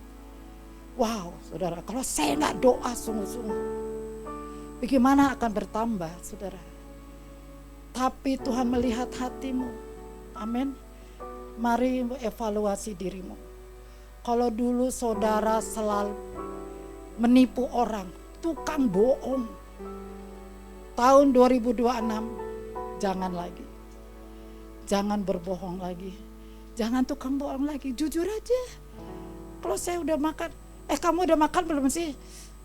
Wow saudara, kalau saya nggak doa sungguh-sungguh, bagaimana akan bertambah saudara. Tapi Tuhan melihat hatimu. Amin. Mari evaluasi dirimu. Kalau dulu saudara selalu menipu orang, tukang bohong. Tahun 2026 jangan lagi. Jangan berbohong lagi. Jangan tukang bohong lagi, jujur aja. Kalau saya udah makan, kamu udah makan belum sih?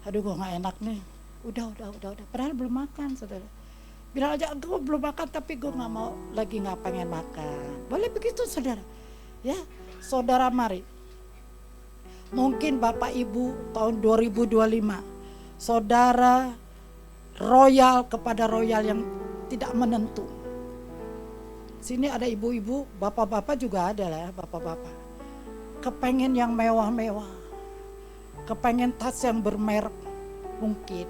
Aduh gue gak enak nih. Udah. Padahal belum makan saudara. Bilang aja gue belum makan tapi gue gak mau, lagi gak pengen makan. Boleh begitu saudara. Ya, saudara mari. Mungkin Bapak Ibu tahun 2025, saudara royal kepada royal yang tidak menentu. Sini ada ibu-ibu, bapak-bapak juga ada lah ya, bapak-bapak. Kepengen yang mewah-mewah, kepengen tas yang bermerek mungkin.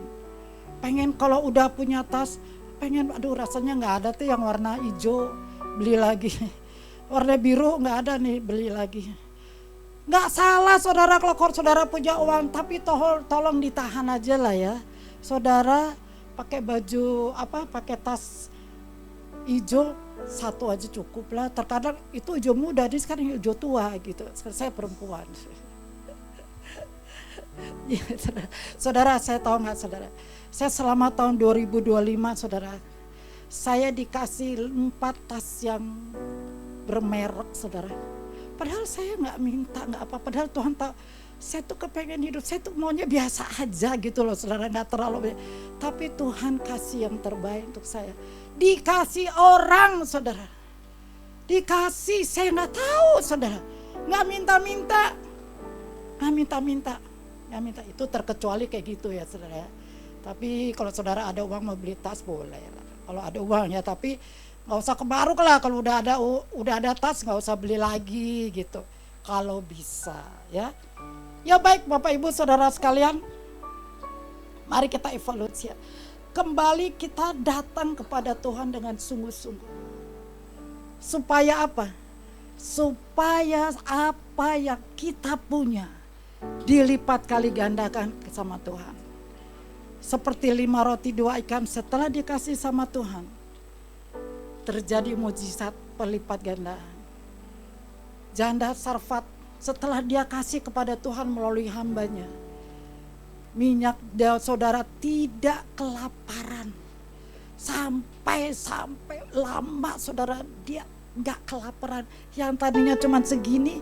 Pengen kalau udah punya tas, pengen aduh rasanya nggak ada tuh yang warna hijau, beli lagi. Warna biru nggak ada nih, beli lagi. Nggak salah saudara kalau saudara punya uang, tapi tolong ditahan aja lah ya. Saudara pakai baju pakai tas hijau satu aja cukup lah. Terkadang itu hijau muda, ini sekarang hijau tua gitu. Saya perempuan. Ya, saudara saya tahu nggak saudara? Saya selama tahun 2025 saudara, saya dikasih 4 tas yang bermerek saudara. Padahal saya nggak minta nggak apa, padahal Tuhan tahu. Saya tuh kepengen hidup, saya tuh maunya biasa aja gitu loh saudara, nggak terlalu. Tapi Tuhan kasih yang terbaik untuk saya. Dikasih orang saudara, dikasih, saya nggak tahu saudara, nggak minta-minta, itu terkecuali kayak gitu ya saudara. Tapi kalau saudara ada uang mau beli tas boleh lah, kalau ada uang ya, tapi nggak usah kebaruk lah, kalau udah ada tas nggak usah beli lagi gitu, kalau bisa ya. Ya baik Bapak Ibu Saudara sekalian, mari kita evaluasi. Kembali kita datang kepada Tuhan dengan sungguh-sungguh. Supaya apa? Supaya apa yang kita punya dilipat kali gandakan sama Tuhan. Seperti 5 roti 2 ikan setelah dikasih sama Tuhan, terjadi mujizat pelipat gandaan. Janda Sarfat setelah dia kasih kepada Tuhan melalui hambanya, minyak saudara tidak kelaparan. Sampai lama saudara dia gak kelaparan. Yang tadinya cuma segini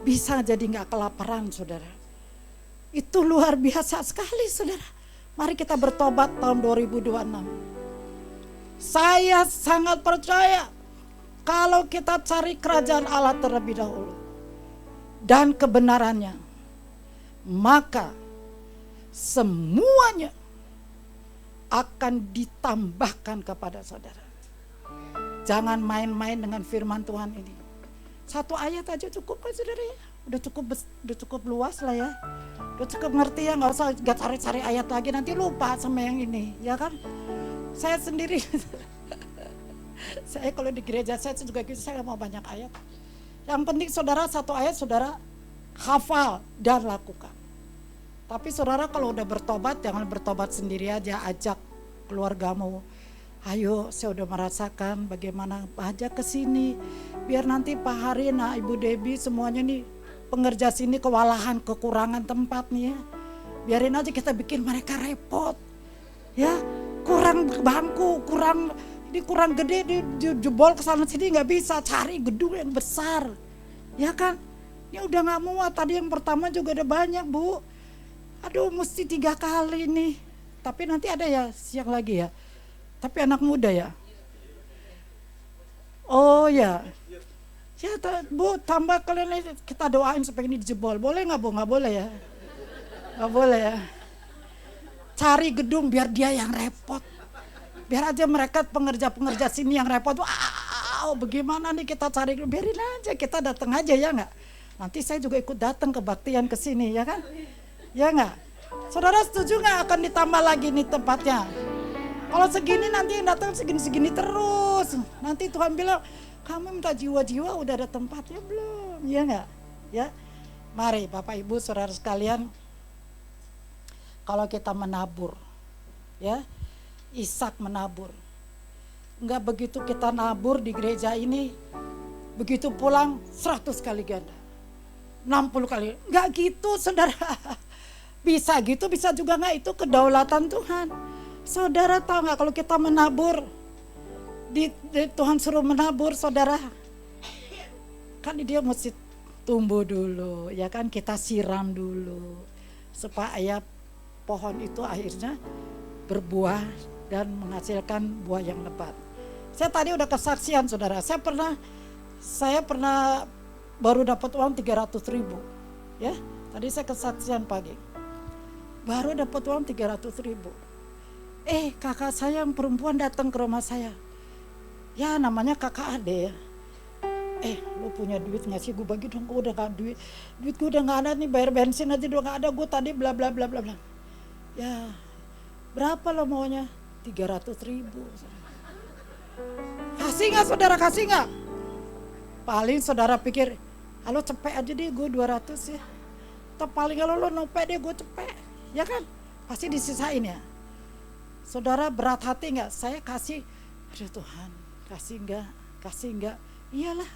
bisa jadi gak kelaparan saudara. Itu luar biasa sekali saudara. Mari kita bertobat tahun 2026. Saya sangat percaya kalau kita cari kerajaan Allah terlebih dahulu dan kebenarannya, maka semuanya akan ditambahkan kepada saudara. Jangan main-main dengan firman Tuhan ini. 1 ayat aja cukup kan saudara ya. Udah cukup luas lah ya. Udah cukup ngerti ya, nggak usah cari-cari ayat lagi, nanti lupa sama yang ini ya kan. Saya sendiri saya kalau di gereja saya juga gitu, saya mau banyak ayat. Yang penting saudara 1 ayat saudara hafal dan lakukan. Tapi saudara kalau udah bertobat, jangan bertobat sendiri aja, ajak keluargamu. Ayo, saya udah merasakan bagaimana, ajak ke sini. Biar nanti Pak Harina, Ibu Debbie semuanya nih pengerja sini kewalahan, kekurangan tempat nih ya. Biarin aja kita bikin mereka repot. Ya, kurang bangku, kurang gede, jebol ke sana sini nggak bisa, cari gedung yang besar. Ya kan? Ini udah nggak muat, tadi yang pertama juga ada banyak Bu. Aduh mesti 3 kali nih. Tapi nanti ada ya siang lagi ya. Tapi anak muda ya. Oh ya. Ya Bu, tambah kalian kita doain supaya ini dijebol. Boleh nggak Bu? Nggak boleh ya. Nggak boleh ya. Cari gedung biar dia yang repot. Biar aja mereka pengerja sini yang repot. Wow, bagaimana nih kita cari, biarin aja, kita datang aja ya nggak. Nanti saya juga ikut datang kebaktian ke sini ya kan. Ya enggak? Saudara setuju enggak akan ditambah lagi nih tempatnya? Kalau segini nanti yang datang segini-segini terus. Nanti Tuhan bilang, Kamu minta jiwa-jiwa udah ada tempatnya belum? Iya nggak? Ya, mari Bapak Ibu Saudara sekalian, kalau kita menabur, ya, Ishak menabur. Enggak begitu kita nabur di gereja ini, begitu pulang 100 kali ganda, 60 kali. Enggak gitu saudara. Bisa gitu, bisa juga enggak, itu kedaulatan Tuhan. Saudara tahu nggak kalau kita menabur, di Tuhan suruh menabur saudara, kan dia mesti tumbuh dulu, ya kan, kita siram dulu supaya pohon itu akhirnya berbuah dan menghasilkan buah yang lebat. Saya tadi udah kesaksian saudara, saya pernah baru dapat uang 300.000, ya. Tadi saya kesaksian pagi, baru dapat uang 300.000. Kakak saya yang perempuan datang ke rumah saya, ya namanya kakak Ade ya. Lu punya duit nggak sih, gue bagi dong. Gue udah gak duit gue udah gak ada nih, bayar bensin aja udah gak ada. Gue tadi bla bla bla bla bla. Ya berapa lo maunya? 300.000. Kasih nggak saudara, kasih nggak? Paling saudara pikir, halo cepet aja deh gue 200 ya. Atau paling kalau lo nopet deh gue cepet, ya kan? Pasti disisain ya. Saudara berat hati nggak? Saya kasih, aduh Tuhan, kasih nggak? Iyalah.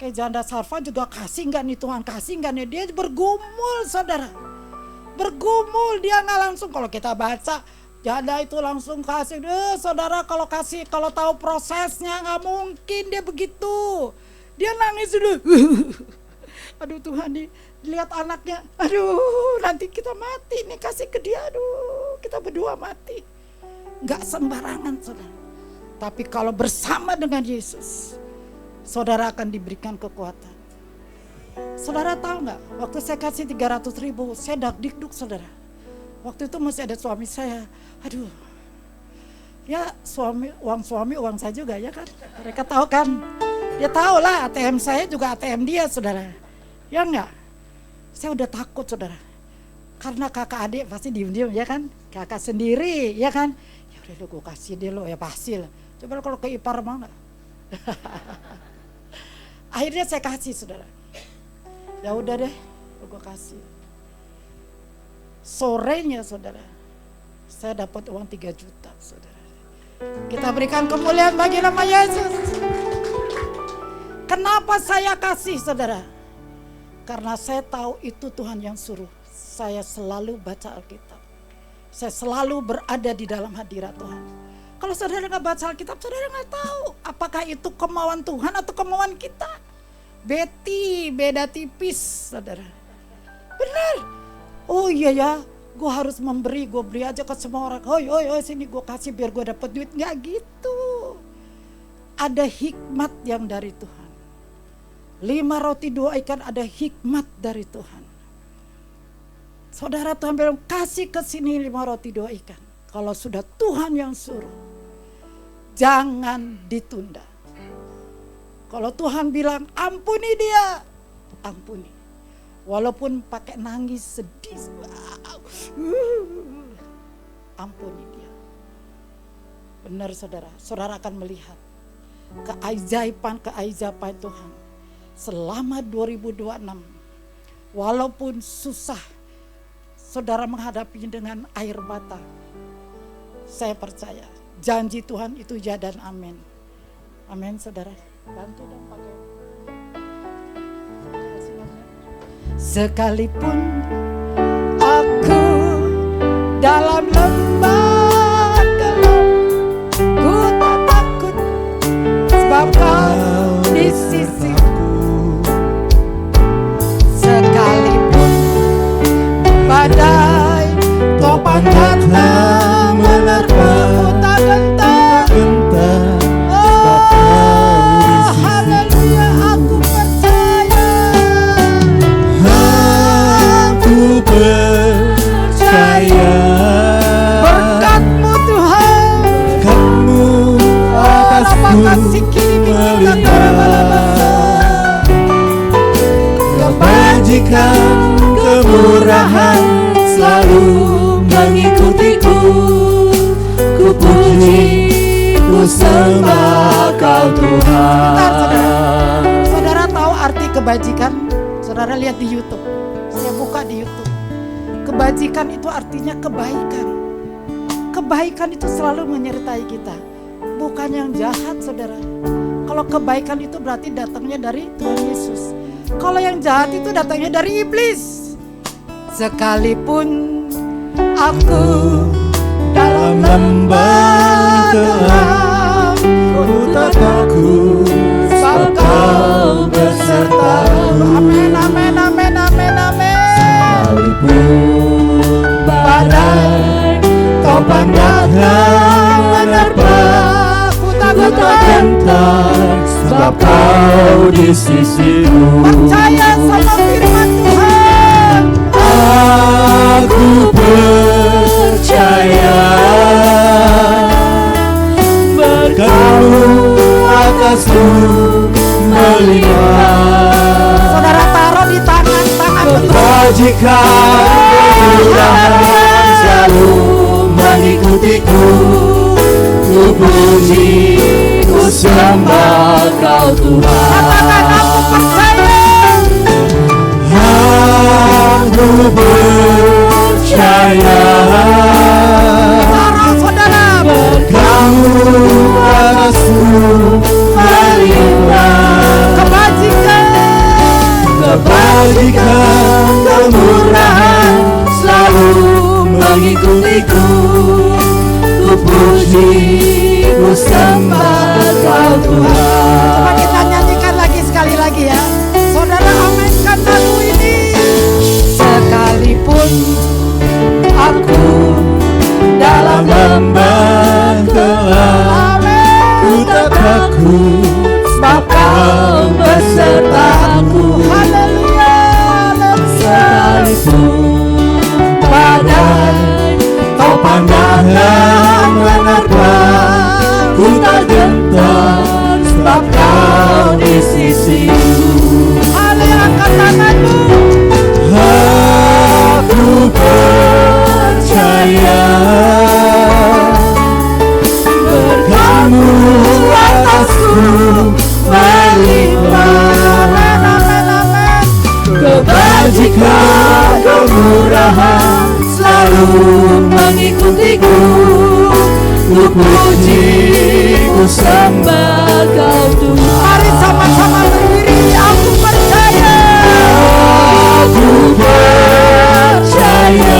Kayak janda Sarfa juga kasih nggak nih Tuhan, kasih nggak nih? Dia bergumul saudara, bergumul, dia nggak langsung. Kalau kita baca janda itu langsung kasih. Saudara kalau kasih, kalau tahu prosesnya nggak mungkin dia begitu. Dia nangis dulu. Aduh Tuhan nih, lihat anaknya. Aduh nanti kita mati nih, kasih ke dia. Aduh kita berdua mati. Nggak sembarangan saudara. Tapi kalau bersama dengan Yesus, saudara akan diberikan kekuatan. Saudara tahu nggak? Waktu saya kasih 300.000, saya dakdikduk saudara. Waktu itu masih ada suami saya. Aduh, ya uang saya juga ya kan. Mereka tahu kan. Dia tahu lah ATM saya juga ATM dia saudara. Ya enggak? Saya udah takut saudara. Karena kakak adik pasti diem-diem ya kan. Kakak sendiri ya kan. Ya udah lo gue kasih dia lo, ya pasti lah. Coba kalau ke ipar mau nggak? Akhirnya saya kasih saudara. Ya udah deh, gue kasih. Sorenya saudara, saya dapat uang 3 juta saudara. Kita berikan kemuliaan bagi nama Yesus. Kenapa saya kasih saudara? Karena saya tahu itu Tuhan yang suruh. Saya selalu baca Alkitab. Saya selalu berada di dalam hadirat Tuhan. Kalau saudara nggak baca Alkitab, saudara nggak tahu apakah itu kemauan Tuhan atau kemauan kita. Beda tipis saudara. Benar. Oh iya ya, gue harus memberi, gue beri aja ke semua orang. Oi sini gue kasih biar gue dapat duit. Nggak gitu. Ada hikmat yang dari Tuhan. 5 roti 2 ikan ada hikmat dari Tuhan. Saudara, Tuhan bilang kasih ke sini 5 roti 2 ikan. Kalau sudah Tuhan yang suruh, jangan ditunda. Kalau Tuhan bilang ampuni dia, ampuni. Walaupun pakai nangis sedih, ampuni dia. Benar saudara, saudara akan melihat keajaiban Tuhan selama 2026. Walaupun susah, saudara menghadapinya dengan air mata. Saya percaya janji Tuhan itu ya dan amin. Amin saudara. Bantu dong pakai. Sekalipun aku dalam lembah gelap, ku tak takut sebab kau di sisiku. Sekalipun badai topan datang menerpaku tak gentar. Haleluya, aku percaya. Aku percaya. Berkat-Mu Tuhan, berkat-Mu atasku melihat. Kebajikan, kemurahan selalu mengikutiku. Ku puji, ku sembah Kau Bentar, saudara. Tuhan. Saudara tahu arti kebajikan? Saudara lihat di YouTube. Saya buka di YouTube. Kebajikan itu artinya kebaikan. Kebaikan itu selalu menyertai kita. Bukan yang jahat, saudara. Kalau kebaikan itu berarti datangnya dari Tuhan Yesus. Kalau yang jahat itu datangnya dari iblis. Sekalipun aku dalam lembah gelap, ku tak takut, sebab Kau besertaku. Amin, amin, amin, amin, amin. Sekalipun Badai Kau pandangkan menerpa, ku tak gentar, sebab Kau di sisiku. percaya sama firman Tuhan. Aku percaya berkat-Mu atasku melimpah. Saudara taruh di tangan Kebajikan kemurahan selalu mengikutiku. Ku puji, ku sembah Kau Tuhan. Katakan aku percaya. Aku percaya Taruh saudara. Berkat-Mu atasku melimpah. Kebajikan kemurahan selalu mengikutiku. Ku puji, ku sembah Kau Tuhan. Coba kita nyanyikan lagi sekali lagi ya. Saudara aminkan lagu ini. Sekalipun aku dalam lembah gelap, ku tak takut, sebab Kau besertaku. Haleluya, Sekalipun badai Kau pandangkan menerpa, ku tak gentar, sebab Kau di sisiku. Haleluya, angkat tanganmu. Aku percaya berkat-Mu atasku melimpah. Kebajikan kemurahan selalu mengikutiku. Ku puji, ku sembah Kau Tuhan. Mari sama-sama berdiri. Aku percaya. Aku percaya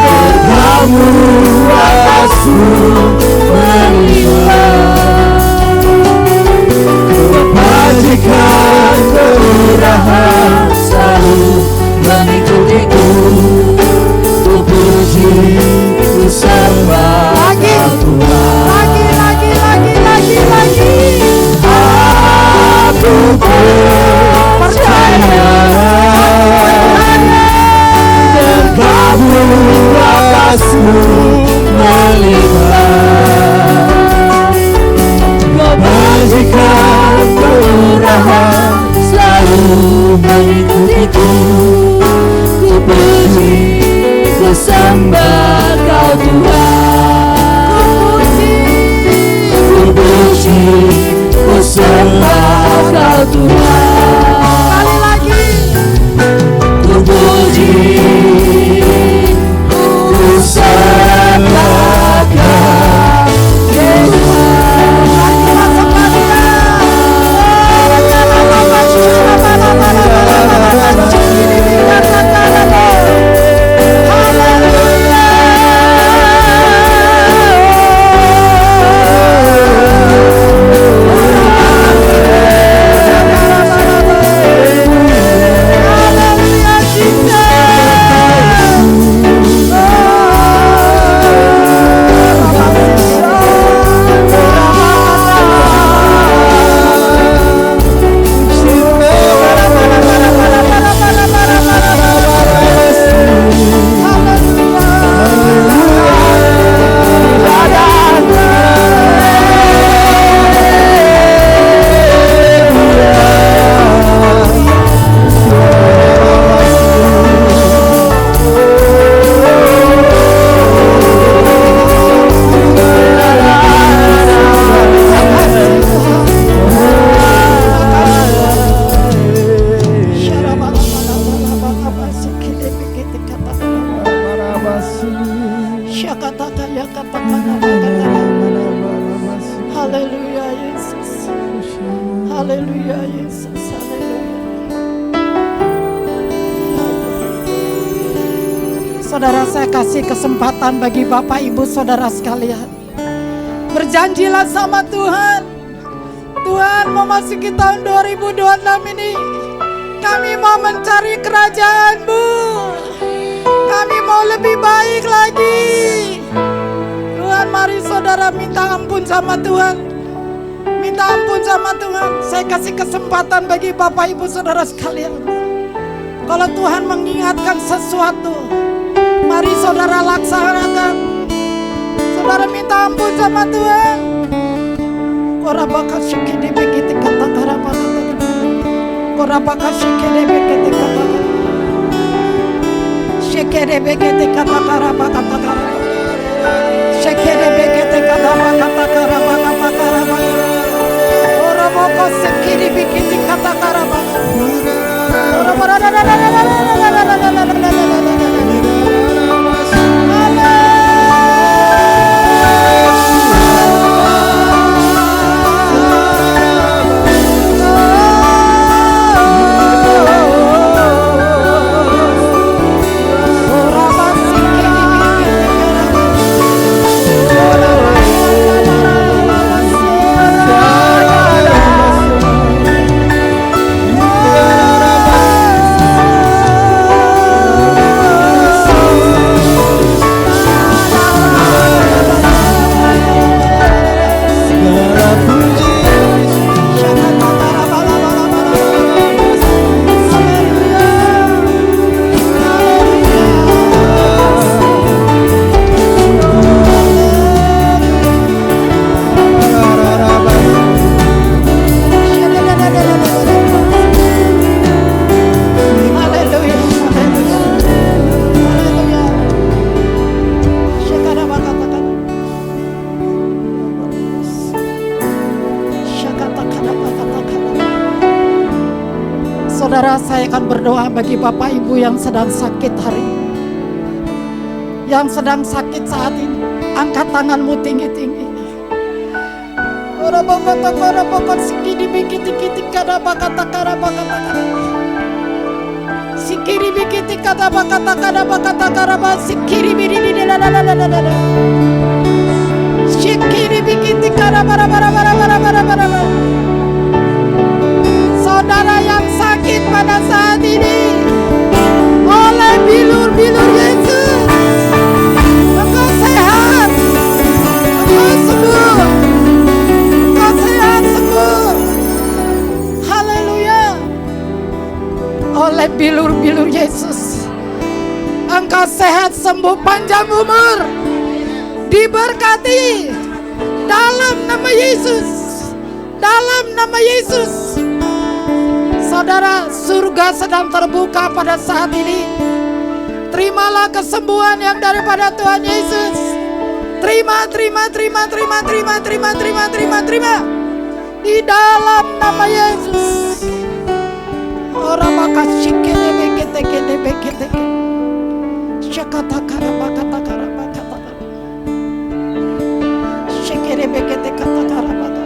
berkat-Mu atasku melimpah. Kebajikan kemurahan selalu mengikutiku. Ku puji, ku sembah Kau Tuhan. Lagi. Aku percaya berkat-Mu atasku Haleluya Yesus. Haleluya Yesus. Haleluya. Saudara, saya kasih kesempatan bagi Bapak Ibu Saudara sekalian. Berjanjilah sama Tuhan. Tuhan, memasuki tahun 2026 ini kami mau mencari kerajaan-Mu. Kami mau lebih baik lagi. Tuhan, mari saudara minta ampun sama Tuhan. Minta ampun sama Tuhan. Saya kasih kesempatan bagi Bapak Ibu Saudara sekalian. Kalau Tuhan mengingatkan sesuatu, mari saudara laksanakan. Saudara minta ampun sama Tuhan. Korabaka shikede bekete kata karabaka. Korabaka shikede bekete kata. Shikede bekete kata karabaka kata. Shikede bekete kata kata karabaka kata karabaka. Korabaka shikede bekete kata karabaka. Saudara, saya akan berdoa bagi Bapak Ibu yang sedang sakit hari ini. Yang sedang sakit saat ini, angkat tanganmu tinggi-tinggi. Saudara yang sakit pada saat ini, oleh bilur-bilur Yesus, engkau sehat, engkau sembuh, engkau sehat sembuh. Haleluya. Oleh bilur-bilur Yesus, engkau sehat sembuh, panjang umur, diberkati dalam nama Yesus, dalam nama Yesus. Saudara, surga sedang terbuka pada saat ini. Terimalah kesembuhan yang daripada Tuhan Yesus. Terima. Di dalam nama Yesus. Orang makasih kene bekete. Syakata karabakata karabakata. Syekere bekete kata karabakata.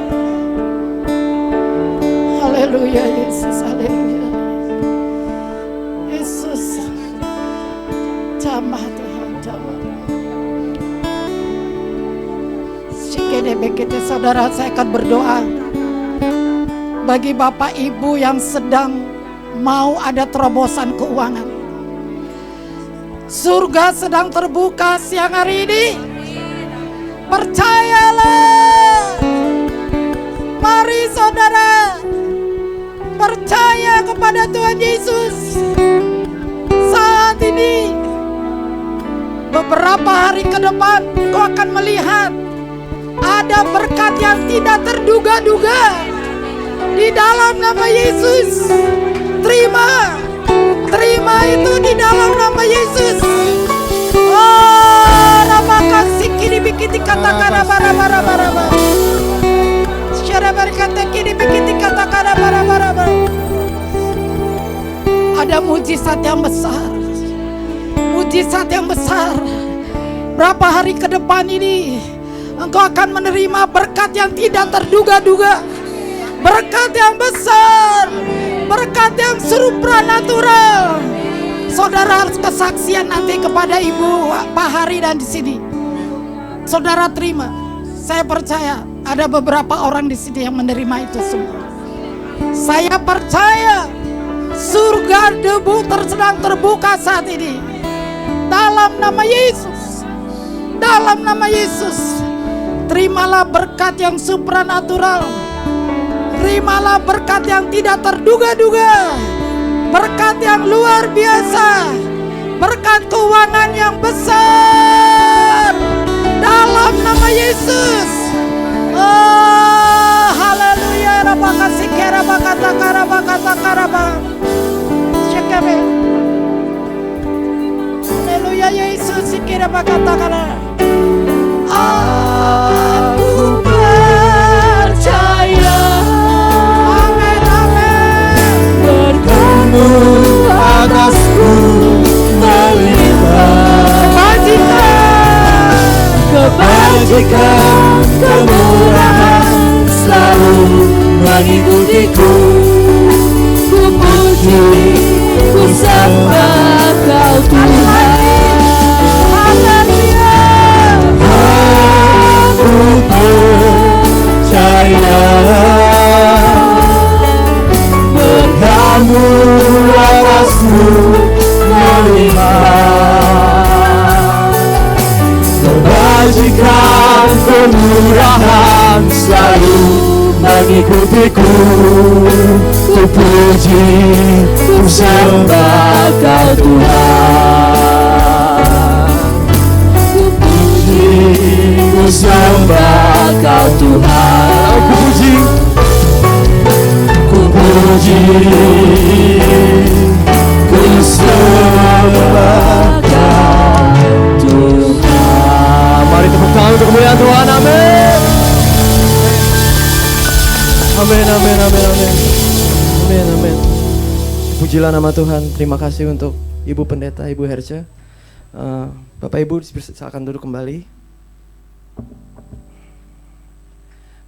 Haleluya Yesus, haleluya. Yesus, jamah Tuhan, jamah. Sikede bekete, saudara, saya akan berdoa bagi Bapak Ibu yang sedang mau ada terobosan keuangan. Surga sedang terbuka siang hari ini. Percayalah. Mari saudara, percaya kepada Tuhan Yesus. Saat ini, beberapa hari ke depan, kau akan melihat ada berkat yang tidak terduga-duga di dalam nama Yesus. Terima itu di dalam nama Yesus. Oh, ramakan sikini bikiti kata kara bara. Syara berkata kini bikiti kata kara bara. Ada mujizat yang besar berapa hari ke depan ini engkau akan menerima berkat yang tidak terduga-duga, berkat yang besar, berkat yang supranatural. Saudara harus kesaksian nanti kepada Ibu Pak Hari dan di sini. Saudara terima. Saya percaya ada beberapa orang di sini yang menerima itu semua. Saya percaya surga debu sedang terbuka saat ini. Dalam nama Yesus. Dalam nama Yesus. Terimalah berkat yang supranatural. Terimalah berkat yang tidak terduga-duga. Berkat yang luar biasa. Berkat keuangan yang besar. Dalam nama Yesus. Oh, haleluya. Rabakasikera bakatakara bakatakara bak. Syekebe. Haleluya Yesus sikera bakatakara. Aku percaya. Amin, amin. Berkat-Mu atasku melimpah. Kebajikan, kemurahan selalu mengikutiku. Ku puji, ku sembah Kau Tuhan. Aku percaya berkat-Mu atasku melimpah. Kebajikan, kemurahan selalu mengikutiku. Ku puji, ku sembah Kau Tuhan. Ku puji, ku sembah Kau Tuhan. Ku puji, ku puji, ku sembah Kau Tuhan. Mari tepuk tangan untuk kemuliaan Tuhan. Amin. Amin, amin, amin, amin. Amin, amin. Pujilah nama Tuhan. Terima kasih untuk Ibu Pendeta, Ibu Herce. Bapak Ibu silakan duduk kembali.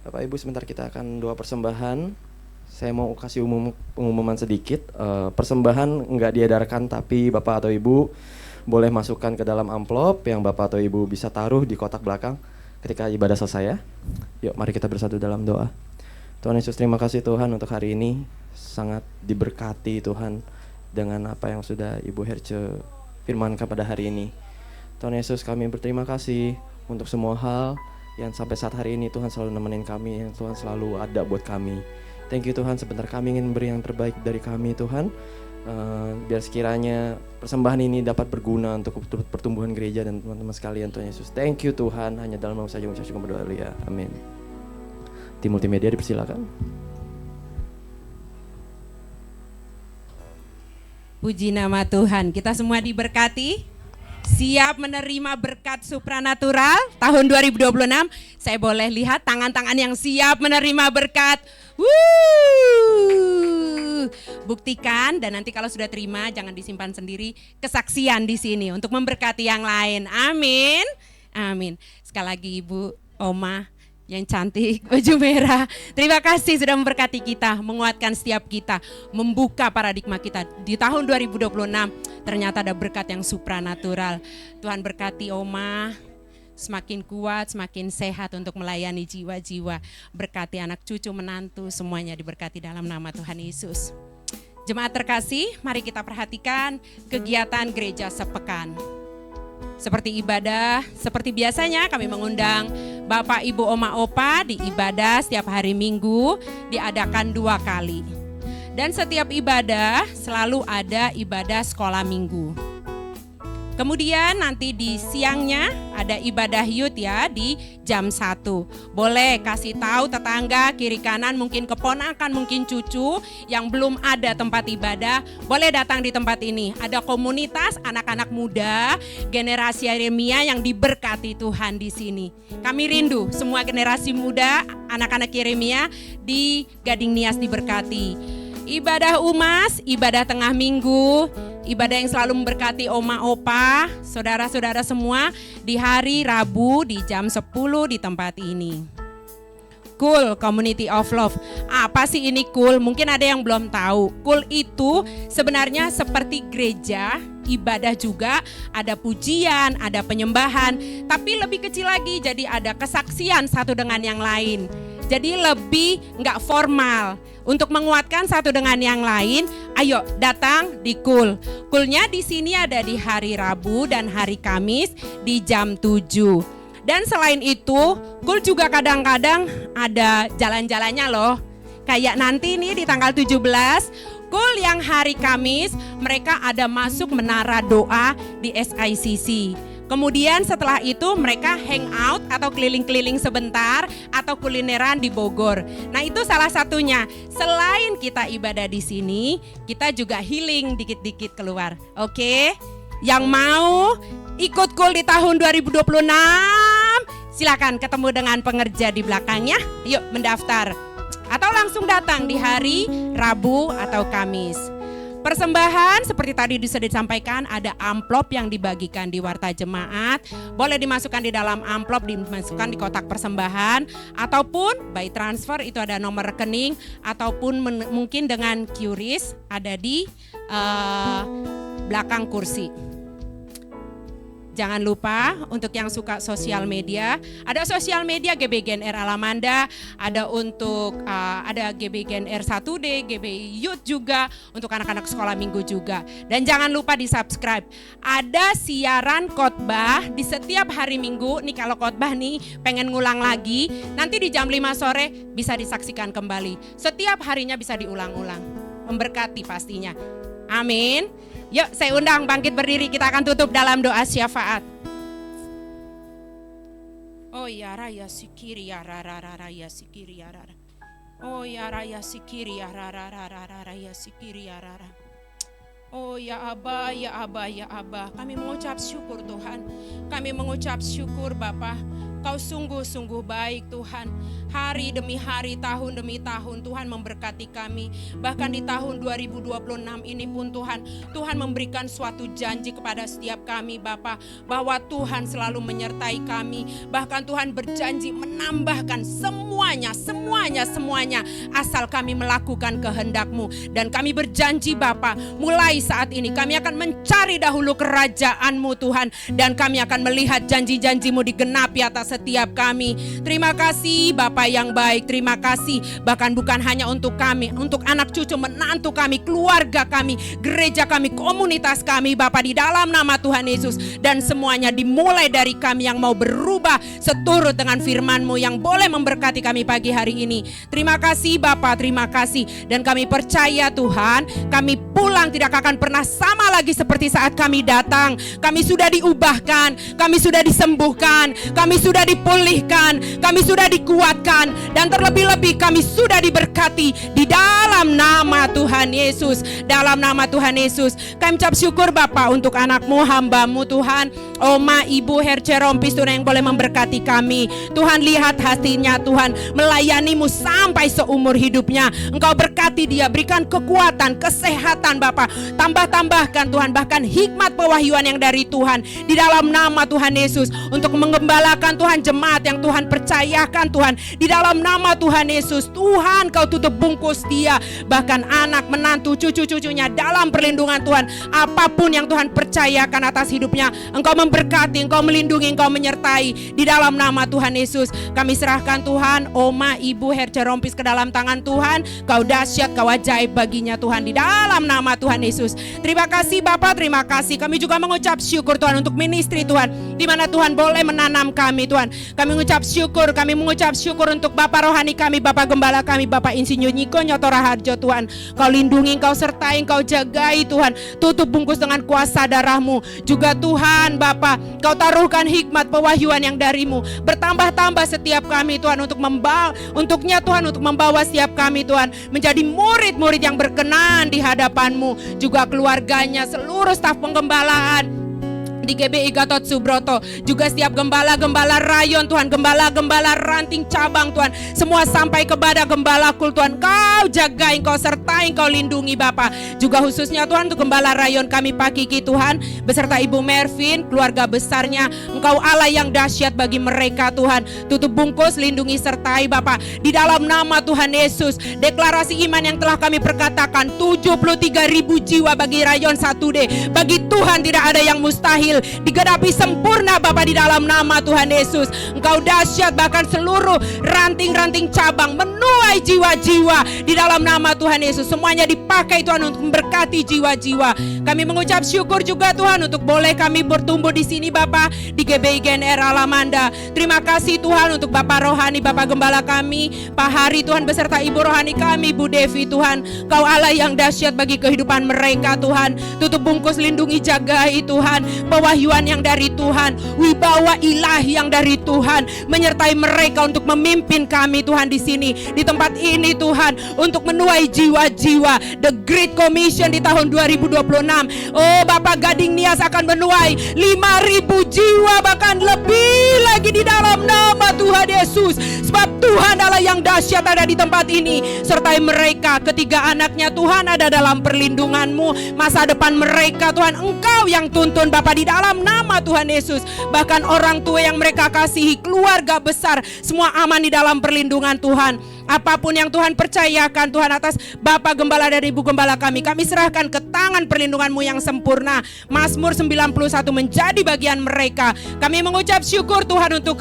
Bapak Ibu sebentar kita akan doa persembahan. Saya mau kasih pengumuman sedikit. Persembahan enggak diedarkan, tapi Bapak atau Ibu boleh masukkan ke dalam amplop yang Bapak atau Ibu bisa taruh di kotak belakang ketika ibadah selesai ya. Yuk mari kita bersatu dalam doa. Tuhan Yesus, terima kasih Tuhan untuk hari ini. Sangat diberkati Tuhan dengan apa yang sudah Ibu Herce firmankan pada hari ini. Tuhan Yesus, kami berterima kasih untuk semua hal yang sampai saat hari ini Tuhan selalu nemenin kami, yang Tuhan selalu ada buat kami. Thank you Tuhan, sebentar kami ingin beri yang terbaik dari kami Tuhan. Biar sekiranya persembahan ini dapat berguna untuk pertumbuhan gereja dan teman-teman sekalian Tuhan Yesus. Thank you Tuhan, hanya dalam nama saja mengucap syukur berdoa ya. Amin. Tim multimedia dipersilakan. Puji nama Tuhan, kita semua diberkati. Siap menerima berkat supranatural tahun 2026. Saya boleh lihat tangan-tangan yang siap menerima berkat. Buktikan, dan nanti kalau sudah terima jangan disimpan sendiri, kesaksian di sini untuk memberkati yang lain. Amin. Amin. Sekali lagi Ibu Oma yang cantik, baju merah. Terima kasih sudah memberkati kita, menguatkan setiap kita, membuka paradigma kita. Di tahun 2026 ternyata ada berkat yang supranatural. Tuhan berkati Oma, semakin kuat, semakin sehat untuk melayani jiwa-jiwa. Berkati anak cucu, menantu, semuanya diberkati dalam nama Tuhan Yesus. Jemaat terkasih, mari kita perhatikan kegiatan gereja sepekan. Seperti ibadah, seperti biasanya kami mengundang Bapak Ibu Oma Opa di ibadah setiap hari Minggu diadakan 2 kali. Dan setiap ibadah selalu ada ibadah sekolah minggu. Kemudian nanti di siangnya ada ibadah youth ya di jam 1. Boleh kasih tahu tetangga, kiri kanan, mungkin keponakan, mungkin cucu yang belum ada tempat ibadah, boleh datang di tempat ini. Ada komunitas anak-anak muda, generasi Yeremia yang diberkati Tuhan di sini. Kami rindu semua generasi muda, anak-anak Yeremia di Gading Nias diberkati. Ibadah Umas, ibadah tengah minggu, ibadah yang selalu memberkati Oma Opa, saudara-saudara semua di hari Rabu di jam 10 di tempat ini. Cool Community of Love. Apa sih ini Cool? Mungkin ada yang belum tahu. Cool itu sebenarnya seperti gereja, ibadah juga, ada pujian, ada penyembahan, tapi lebih kecil lagi, jadi ada kesaksian satu dengan yang lain. Jadi lebih nggak formal. Untuk menguatkan satu dengan yang lain, ayo datang di Cool. Coolnya di sini ada di hari Rabu dan hari Kamis di jam 7. Dan selain itu, Cool juga kadang-kadang ada jalan-jalannya loh. Kayak nanti nih di tanggal 17, Cool yang hari Kamis mereka ada masuk menara doa di SICC. Kemudian setelah itu mereka hangout atau keliling-keliling sebentar atau kulineran di Bogor. Nah itu salah satunya. Selain kita ibadah di sini, kita juga healing dikit-dikit keluar. Oke? Yang mau ikut Cool di tahun 2026, silakan ketemu dengan pengerja di belakangnya. Yuk mendaftar. Atau langsung datang di hari Rabu atau Kamis. Persembahan seperti tadi sudah disampaikan, ada amplop yang dibagikan di warta jemaat. Boleh dimasukkan di dalam amplop, dimasukkan di kotak persembahan, ataupun by transfer itu ada nomor rekening, ataupun mungkin dengan QRIS ada di belakang kursi. Jangan lupa untuk yang suka sosial media, ada sosial media GBGNR Alamanda, ada untuk ada GBGNR 1D, GBI Youth juga, untuk anak-anak sekolah minggu juga. Dan jangan lupa di subscribe. Ada siaran khotbah di setiap hari Minggu. Nih kalau khotbah nih pengen ngulang lagi, nanti di jam 5 sore bisa disaksikan kembali. Setiap harinya bisa diulang-ulang. Memberkati pastinya. Amin. Yuk saya undang bangkit berdiri, kita akan tutup dalam doa syafaat. Oh ya raya sikiri ya rara raya sikiri ya rara. Oh ya raya sikiri ya rara raya sikiri ya rara. Oh ya Aba, ya Aba, ya Aba. Kami mengucap syukur Tuhan. Kami mengucap syukur Bapa. Kau sungguh-sungguh baik Tuhan. Hari demi hari, tahun demi tahun Tuhan memberkati kami. Bahkan di tahun 2026 ini pun Tuhan memberikan suatu janji kepada setiap kami Bapa, bahwa Tuhan selalu menyertai kami. Bahkan Tuhan berjanji menambahkan semuanya asal kami melakukan kehendak-Mu. Dan kami berjanji Bapa, mulai saat ini kami akan mencari dahulu kerajaan-Mu Tuhan, dan kami akan melihat janji-janji-Mu digenapi atas setiap kami. Terima kasih Bapa yang baik, terima kasih bahkan bukan hanya untuk kami, untuk anak cucu menantu kami, keluarga kami, gereja kami, komunitas kami Bapa, di dalam nama Tuhan Yesus. Dan semuanya dimulai dari kami yang mau berubah seturut dengan firman-Mu yang boleh memberkati kami pagi hari ini. Terima kasih Bapa, terima kasih. Dan kami percaya Tuhan, kami pulang tidak akan pernah sama lagi seperti saat kami datang. Kami sudah diubahkan, kami sudah disembuhkan, kami sudah dipulihkan, kami sudah dikuatkan, dan terlebih-lebih kami sudah diberkati di dalam nama Tuhan Yesus. Dalam nama Tuhan Yesus kami ucap syukur Bapa untuk anak-Mu, hamba-Mu Tuhan, Oma, Ibu Herce Rompis Tuhan, yang boleh memberkati kami. Tuhan lihat hatinya Tuhan, melayani-Mu sampai seumur hidupnya. Engkau berkati dia, berikan kekuatan, kesehatan Bapa, tambahkan Tuhan, bahkan hikmat pewahyuan yang dari Tuhan di dalam nama Tuhan Yesus, untuk menggembalakan Tuhan jemaat yang Tuhan percayakan Tuhan di dalam nama Tuhan Yesus. Tuhan Kau tutup bungkus dia, bahkan anak, menantu, cucu-cucunya dalam perlindungan Tuhan. Apapun yang Tuhan percayakan atas hidupnya, Engkau memberkati, Engkau melindungi, Engkau menyertai di dalam nama Tuhan Yesus. Kami serahkan Tuhan Oma, Ibu Herce Rompis ke dalam tangan Tuhan. Kau dahsyat, Kau ajaib baginya Tuhan, di dalam nama Tuhan Yesus. Terima kasih Bapa, terima kasih. Kami juga mengucap syukur Tuhan untuk ministry Tuhan, di mana Tuhan boleh menanam kami Tuhan. Kami mengucap syukur untuk Bapak rohani kami, Bapak gembala kami, Bapak Insinyur Niko Nyotora Harjo Tuhan. Kau lindungi, Kau sertai, Kau jagai Tuhan. Tutup bungkus dengan kuasa darah-Mu. Juga Tuhan Bapa, Kau taruhkan hikmat pewahyuan yang dari-Mu. Bertambah-tambah setiap kami Tuhan, untuknya Tuhan, untuk membawa setiap kami Tuhan menjadi murid-murid yang berkenan di hadapan-Mu. Juga keluarganya, seluruh staf penggembalaan, di GBI Gatot Subroto, juga setiap gembala-gembala rayon Tuhan, gembala-gembala ranting cabang Tuhan, semua sampai kepada gembala kul Tuhan, Kau jagai, Kau sertai, Kau lindungi Bapa. Juga khususnya Tuhan untuk gembala rayon kami Pak Kiki Tuhan, beserta Ibu Mervin, keluarga besarnya, Engkau Allah yang dahsyat bagi mereka Tuhan. Tutup bungkus, lindungi sertai Bapa, di dalam nama Tuhan Yesus. Deklarasi iman yang telah kami perkatakan, 73.000 jiwa bagi rayon 1D, bagi Tuhan tidak ada yang mustahil, digenapi sempurna Bapa di dalam nama Tuhan Yesus. Engkau dahsyat, bahkan seluruh ranting-ranting cabang menuai jiwa-jiwa di dalam nama Tuhan Yesus. Semuanya dipakai Tuhan untuk memberkati jiwa-jiwa. Kami mengucap syukur juga Tuhan untuk boleh kami bertumbuh di sini Bapa, di GBI GNR Alamanda. Terima kasih Tuhan untuk Bapak Rohani, Bapak Gembala kami, Pak Hari Tuhan, beserta Ibu Rohani kami, Bu Devi Tuhan. Kau Allah yang dahsyat bagi kehidupan mereka Tuhan. Tutup bungkus, lindungi, jagai Tuhan. Pewahyuan yang dari Tuhan, wibawa ilahi yang dari Tuhan menyertai mereka untuk memimpin kami Tuhan di sini, di tempat ini Tuhan, untuk menuai jiwa-jiwa. The Great Commission di tahun 2026. Oh Bapak, Gading Nias akan menuai 5.000 jiwa, bahkan lebih lagi di dalam nama Tuhan Yesus. Sebab Tuhan Allah yang dahsyat ada di tempat ini, sertai mereka. Ketiga anaknya Tuhan ada dalam perlindungan-Mu. Masa depan mereka Tuhan Engkau yang tuntun Bapa di dalam nama Tuhan Yesus. Bahkan orang tua yang mereka kasihi, keluarga besar, semua aman di dalam perlindungan Tuhan. Apapun yang Tuhan percayakan Tuhan atas Bapak Gembala dan Ibu Gembala kami serahkan ke tangan perlindungan-Mu yang sempurna. Mazmur 91 menjadi bagian mereka. Kami mengucap syukur Tuhan untuk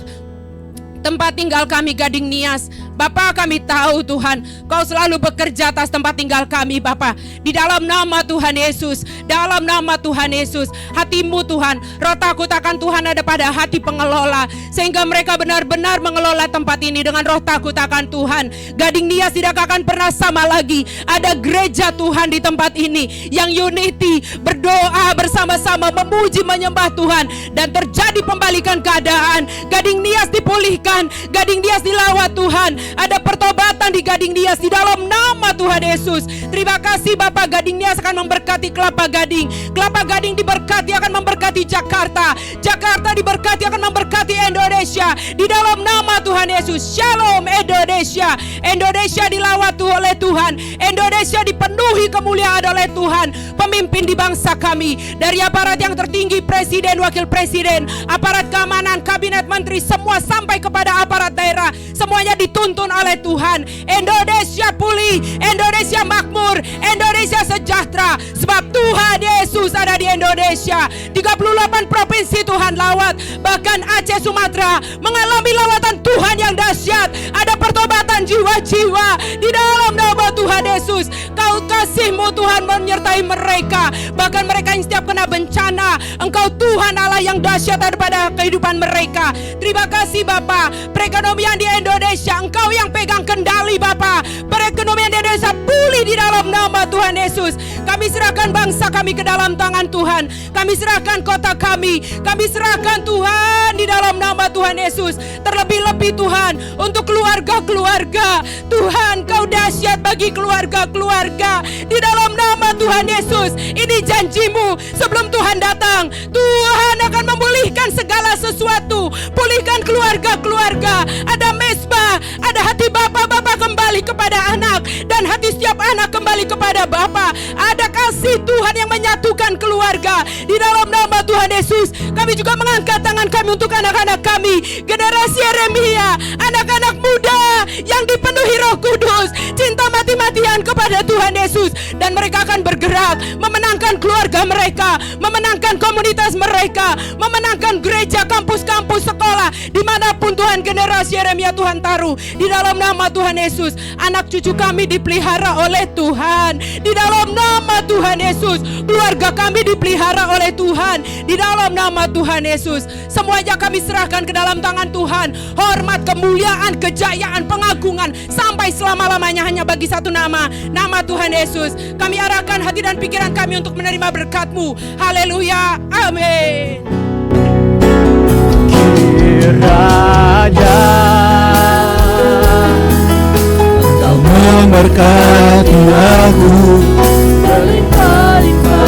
tempat tinggal kami Gading Nias. Bapa, kami tahu Tuhan Kau selalu bekerja atas tempat tinggal kami Bapa. Di dalam nama Tuhan Yesus, dalam nama Tuhan Yesus, hati-Mu Tuhan, roh takut akan Tuhan ada pada hati pengelola, sehingga mereka benar-benar mengelola tempat ini dengan roh takut akan Tuhan. Gading Nias tidak akan pernah sama lagi. Ada gereja Tuhan di tempat ini yang unity, berdoa bersama-sama, memuji, menyembah Tuhan, dan terjadi pembalikan keadaan. Gading Nias dipulihkan, Gading Nias dilawat Tuhan. Ada pertobatan di Gading Nias di dalam nama Tuhan Yesus. Terima kasih Bapak. Gading Nias akan memberkati Kelapa Gading. Kelapa Gading diberkati akan memberkati Jakarta. Jakarta diberkati akan memberkati Indonesia di dalam nama Tuhan Yesus. Shalom Indonesia. Indonesia dilawat oleh Tuhan. Indonesia dipenuhi kemuliaan oleh Tuhan. Pemimpin di bangsa kami, dari aparat yang tertinggi, presiden, wakil presiden, aparat keamanan, kabinet menteri, semua sampai kepada aparat daerah, semuanya dituntun oleh Tuhan. Indonesia pulih, Indonesia makmur, Indonesia sejahtera, sebab Tuhan Yesus ada di Indonesia. 38 provinsi Tuhan lawat, bahkan Aceh, Sumatera mengalami lawatan Tuhan yang dahsyat. Ada pertobatan jiwa-jiwa di dalam nama Tuhan Yesus. Kau kasih-Mu Tuhan menyertai mereka, bahkan mereka yang setiap kena bencana, Engkau Tuhan Allah yang dahsyat ada pada kehidupan mereka. Terima kasih Bapa. Perekonomian di Indonesia Engkau yang pegang kendali Bapa. Perekonomian di Indonesia pulih di dalam nama Tuhan Yesus. Kami serahkan bangsa kami ke dalam tangan Tuhan. Kami serahkan kota kami serahkan Tuhan di dalam nama Tuhan Yesus. Terlebih-lebih Tuhan untuk keluarga-keluarga, Tuhan Kau dahsyat bagi keluarga-keluarga di dalam nama Tuhan Yesus. Ini janji-Mu sebelum Tuhan datang, Tuhan akan memulihkan segala sesuatu. Pulihkan keluarga-keluarga. Ada mesbah, ada hati Bapa kembali kepada anak, dan hati setiap anak kembali kepada Bapa. Ada kasih Tuhan yang menyatukan keluarga di dalam nama Tuhan Yesus. Kami juga mengangkat tangan kami untuk anak-anak kami, generasi Yeremia, anak-anak muda yang dipenuhi Roh Kudus, cinta mati-matian kepada Tuhan Yesus, dan mereka akan bergerak memenangkan keluarga mereka, memenangkan komunitas mereka, memenangkan gereja, kampus-kampus, sekolah, dimanapun Tuhan generasi Yeremia Tuhan taruh di dalam nama Tuhan Yesus. Anak cucu kami dipelihara oleh Tuhan di dalam nama Tuhan Yesus. Keluarga kami dipelihara oleh Tuhan di dalam nama Tuhan Yesus. Semuanya kami serahkan ke dalam tangan Tuhan. Hormat, kemuliaan, kejayaan, pengagungan sampai selama-lamanya hanya bagi satu nama, nama Tuhan Yesus. Kami arahkan hati dan pikiran kami untuk menerima berkat-Mu. Haleluya, amin. Kiranya Engkau memberkati aku berlimpah-limpah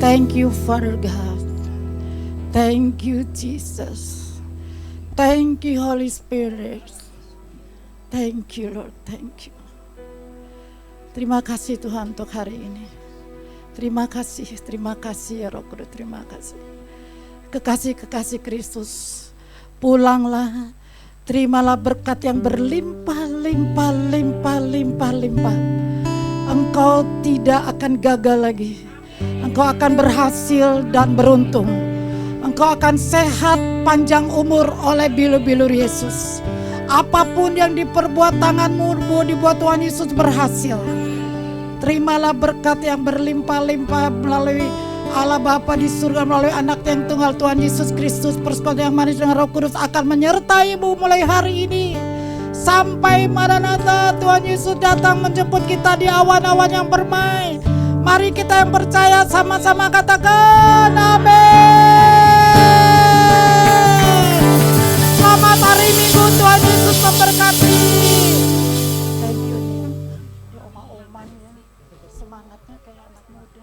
Thank you, Father God. Thank you, Jesus. Thank you, Holy Spirit. Thank you, Lord. Thank you. Terima kasih Tuhan untuk hari ini. Terima kasih ya Roh Kudus, terima kasih. Kekasih-kekasih Kristus, pulanglah, terimalah berkat yang berlimpah. Engkau tidak akan gagal lagi. Engkau akan berhasil dan beruntung. Engkau akan sehat, panjang umur oleh bilu-bilur Yesus. Apapun yang diperbuat tanganmu, dibuat Tuhan Yesus berhasil. Terimalah berkat yang berlimpah-limpah melalui Allah Bapa di surga, melalui anak yang tunggal Tuhan Yesus Kristus. Persekutuan yang manis dengan Roh Kudus akan menyertaimu mulai hari ini sampai Maranatha. Tuhan Yesus datang menjemput kita di awan-awan yang bermain. Mari kita yang percaya sama-sama katakan amin. Selamat hari Minggu, Tuhan Yesus memberkati. Thank you nih, ya oma-oma ya, semangatnya kayak anak muda.